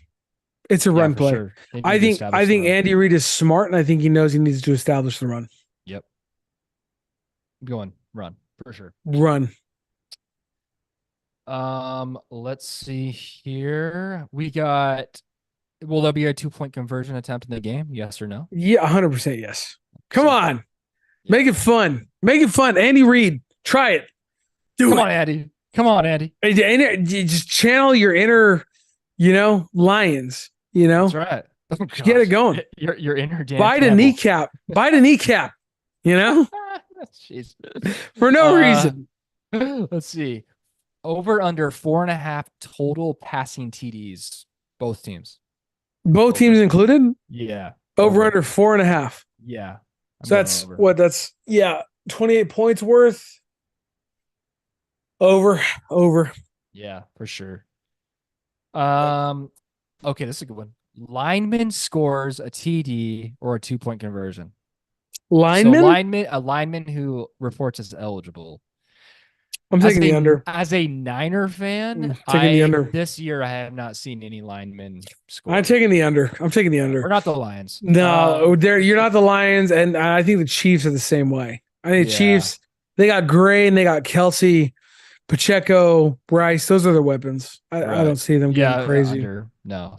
[SPEAKER 1] It's a run
[SPEAKER 2] for
[SPEAKER 1] play.
[SPEAKER 2] sure.
[SPEAKER 1] I think Andy Reid is smart, and I think he knows he needs to establish the run.
[SPEAKER 2] Yep. Going run for sure.
[SPEAKER 1] Run.
[SPEAKER 2] Let's see here. We got. Will there be a 2-point conversion attempt in the game? Yes or no?
[SPEAKER 1] Yeah, 100% yes. Come on.
[SPEAKER 2] Yeah.
[SPEAKER 1] Make it fun. Make it fun. Andy Reid, try it.
[SPEAKER 2] Come on, Andy. Come on, Andy.
[SPEAKER 1] Just channel your inner, lions,
[SPEAKER 2] That's right.
[SPEAKER 1] Oh, get it going.
[SPEAKER 2] Your inner Dan
[SPEAKER 1] Bite
[SPEAKER 2] Campbell.
[SPEAKER 1] a kneecap. Bite a kneecap,
[SPEAKER 2] Jeez.
[SPEAKER 1] for no reason.
[SPEAKER 2] Let's see. Over under 4.5 total passing TDs. Both teams.
[SPEAKER 1] Both teams included?
[SPEAKER 2] Yeah.
[SPEAKER 1] Over under 4.5.
[SPEAKER 2] Yeah.
[SPEAKER 1] So that's what 28 points worth. Over.
[SPEAKER 2] Yeah, for sure. Okay, this is a good one. Lineman scores a TD or a 2-point conversion.
[SPEAKER 1] Lineman?
[SPEAKER 2] So a lineman who reports as eligible.
[SPEAKER 1] I'm taking the under.
[SPEAKER 2] As a Niner fan,
[SPEAKER 1] taking the under.
[SPEAKER 2] This year I have not seen any linemen score.
[SPEAKER 1] I'm taking the under. We're
[SPEAKER 2] not the Lions.
[SPEAKER 1] No, you're not the Lions, and I think the Chiefs are the same way. I think the Chiefs, they got Gray and they got Kelsey, Pacheco, Bryce. Those are their weapons. I don't see them getting crazy.
[SPEAKER 2] No.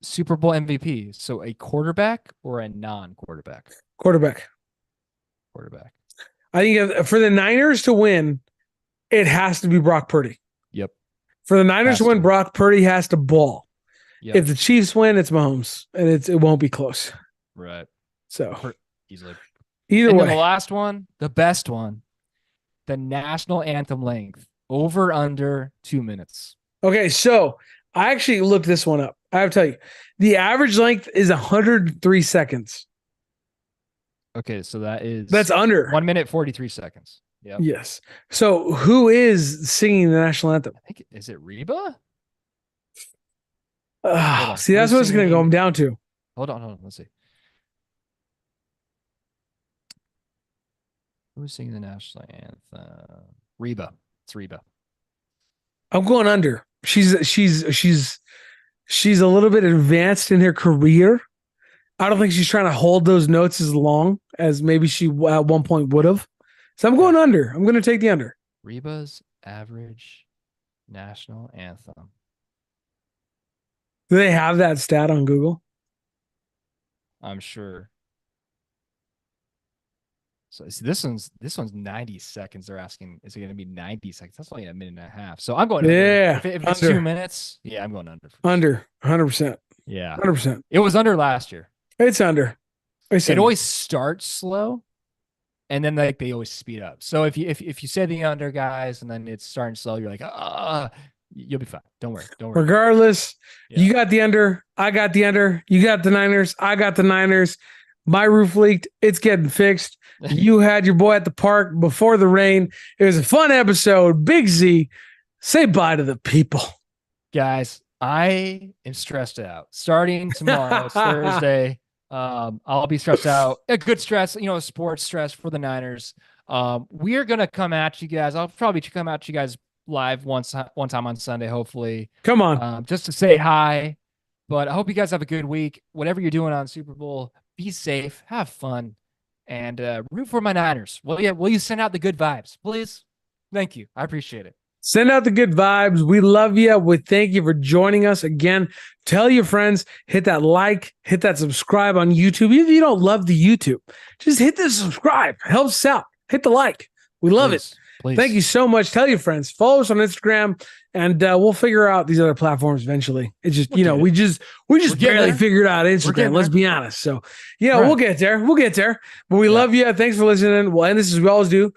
[SPEAKER 2] Super Bowl MVP. So a quarterback or a non-quarterback?
[SPEAKER 1] Quarterback. I think for the Niners to win, it has to be Brock Purdy.
[SPEAKER 2] Yep.
[SPEAKER 1] For the Niners to win, Brock Purdy has to ball. Yep. If the Chiefs win, it's Mahomes, and it won't be close.
[SPEAKER 2] Right.
[SPEAKER 1] So
[SPEAKER 2] easily.
[SPEAKER 1] Either way.
[SPEAKER 2] The last one, the best one, the national anthem length, over under 2 minutes.
[SPEAKER 1] Okay, so I actually looked this one up. I have to tell you, the average length is 103 seconds.
[SPEAKER 2] Okay, so
[SPEAKER 1] that's under
[SPEAKER 2] 1 minute 43 seconds. Yeah.
[SPEAKER 1] Yes. So who is singing the national anthem?
[SPEAKER 2] I think is it Reba?
[SPEAKER 1] See, that's what it's going to go down to.
[SPEAKER 2] Hold on. Let's see. Who's singing the national anthem? Reba. It's Reba.
[SPEAKER 1] I'm going under. She's a little bit advanced in her career. I don't think she's trying to hold those notes as long as maybe she at one point would have. So I'm going under. I'm going to take the under.
[SPEAKER 2] Reba's average national anthem.
[SPEAKER 1] Do they have that stat on Google?
[SPEAKER 2] I'm sure. So see, this one's 90 seconds. They're asking, is it going to be 90 seconds? That's only a minute and a half. So I'm going under.
[SPEAKER 1] Yeah.
[SPEAKER 2] If it's 2 minutes, I'm going under.
[SPEAKER 1] Under 100%.
[SPEAKER 2] Yeah.
[SPEAKER 1] 100%.
[SPEAKER 2] It was under last year.
[SPEAKER 1] It's under.
[SPEAKER 2] It always starts slow, and then they always speed up. So if you say the under, guys, and then it's starting slow, you're like, you'll be fine. Don't worry.
[SPEAKER 1] Regardless, you got the under. I got the under. You got the Niners. I got the Niners. My roof leaked. It's getting fixed. You had your boy at the park before the rain. It was a fun episode. Big Z, say bye to the people.
[SPEAKER 2] Guys, I am stressed out. Starting tomorrow, it's Thursday. I'll be stressed out. A good stress, sports stress for the Niners. We are gonna come at you guys. I'll probably come at you guys live one time on Sunday, hopefully.
[SPEAKER 1] Come on,
[SPEAKER 2] just to say hi. But I hope you guys have a good week. Whatever you're doing on Super Bowl, be safe, have fun, and root for my Niners. Will you send out the good vibes, please? Thank you. I appreciate it.
[SPEAKER 1] Send out the good vibes. We love you. We thank you for joining us again. Tell your friends, hit that like, hit that subscribe on YouTube. Even if you don't love the YouTube, just hit the subscribe. Helps us out. Hit the like. We love it.
[SPEAKER 2] Please.
[SPEAKER 1] Thank you so much. Tell your friends. Follow us on Instagram, and we'll figure out these other platforms eventually. It's just, we just barely figured out Instagram. Let's be honest. So, we'll get there. We'll get there. But we love you. Thanks for listening. We'll end this as we always do.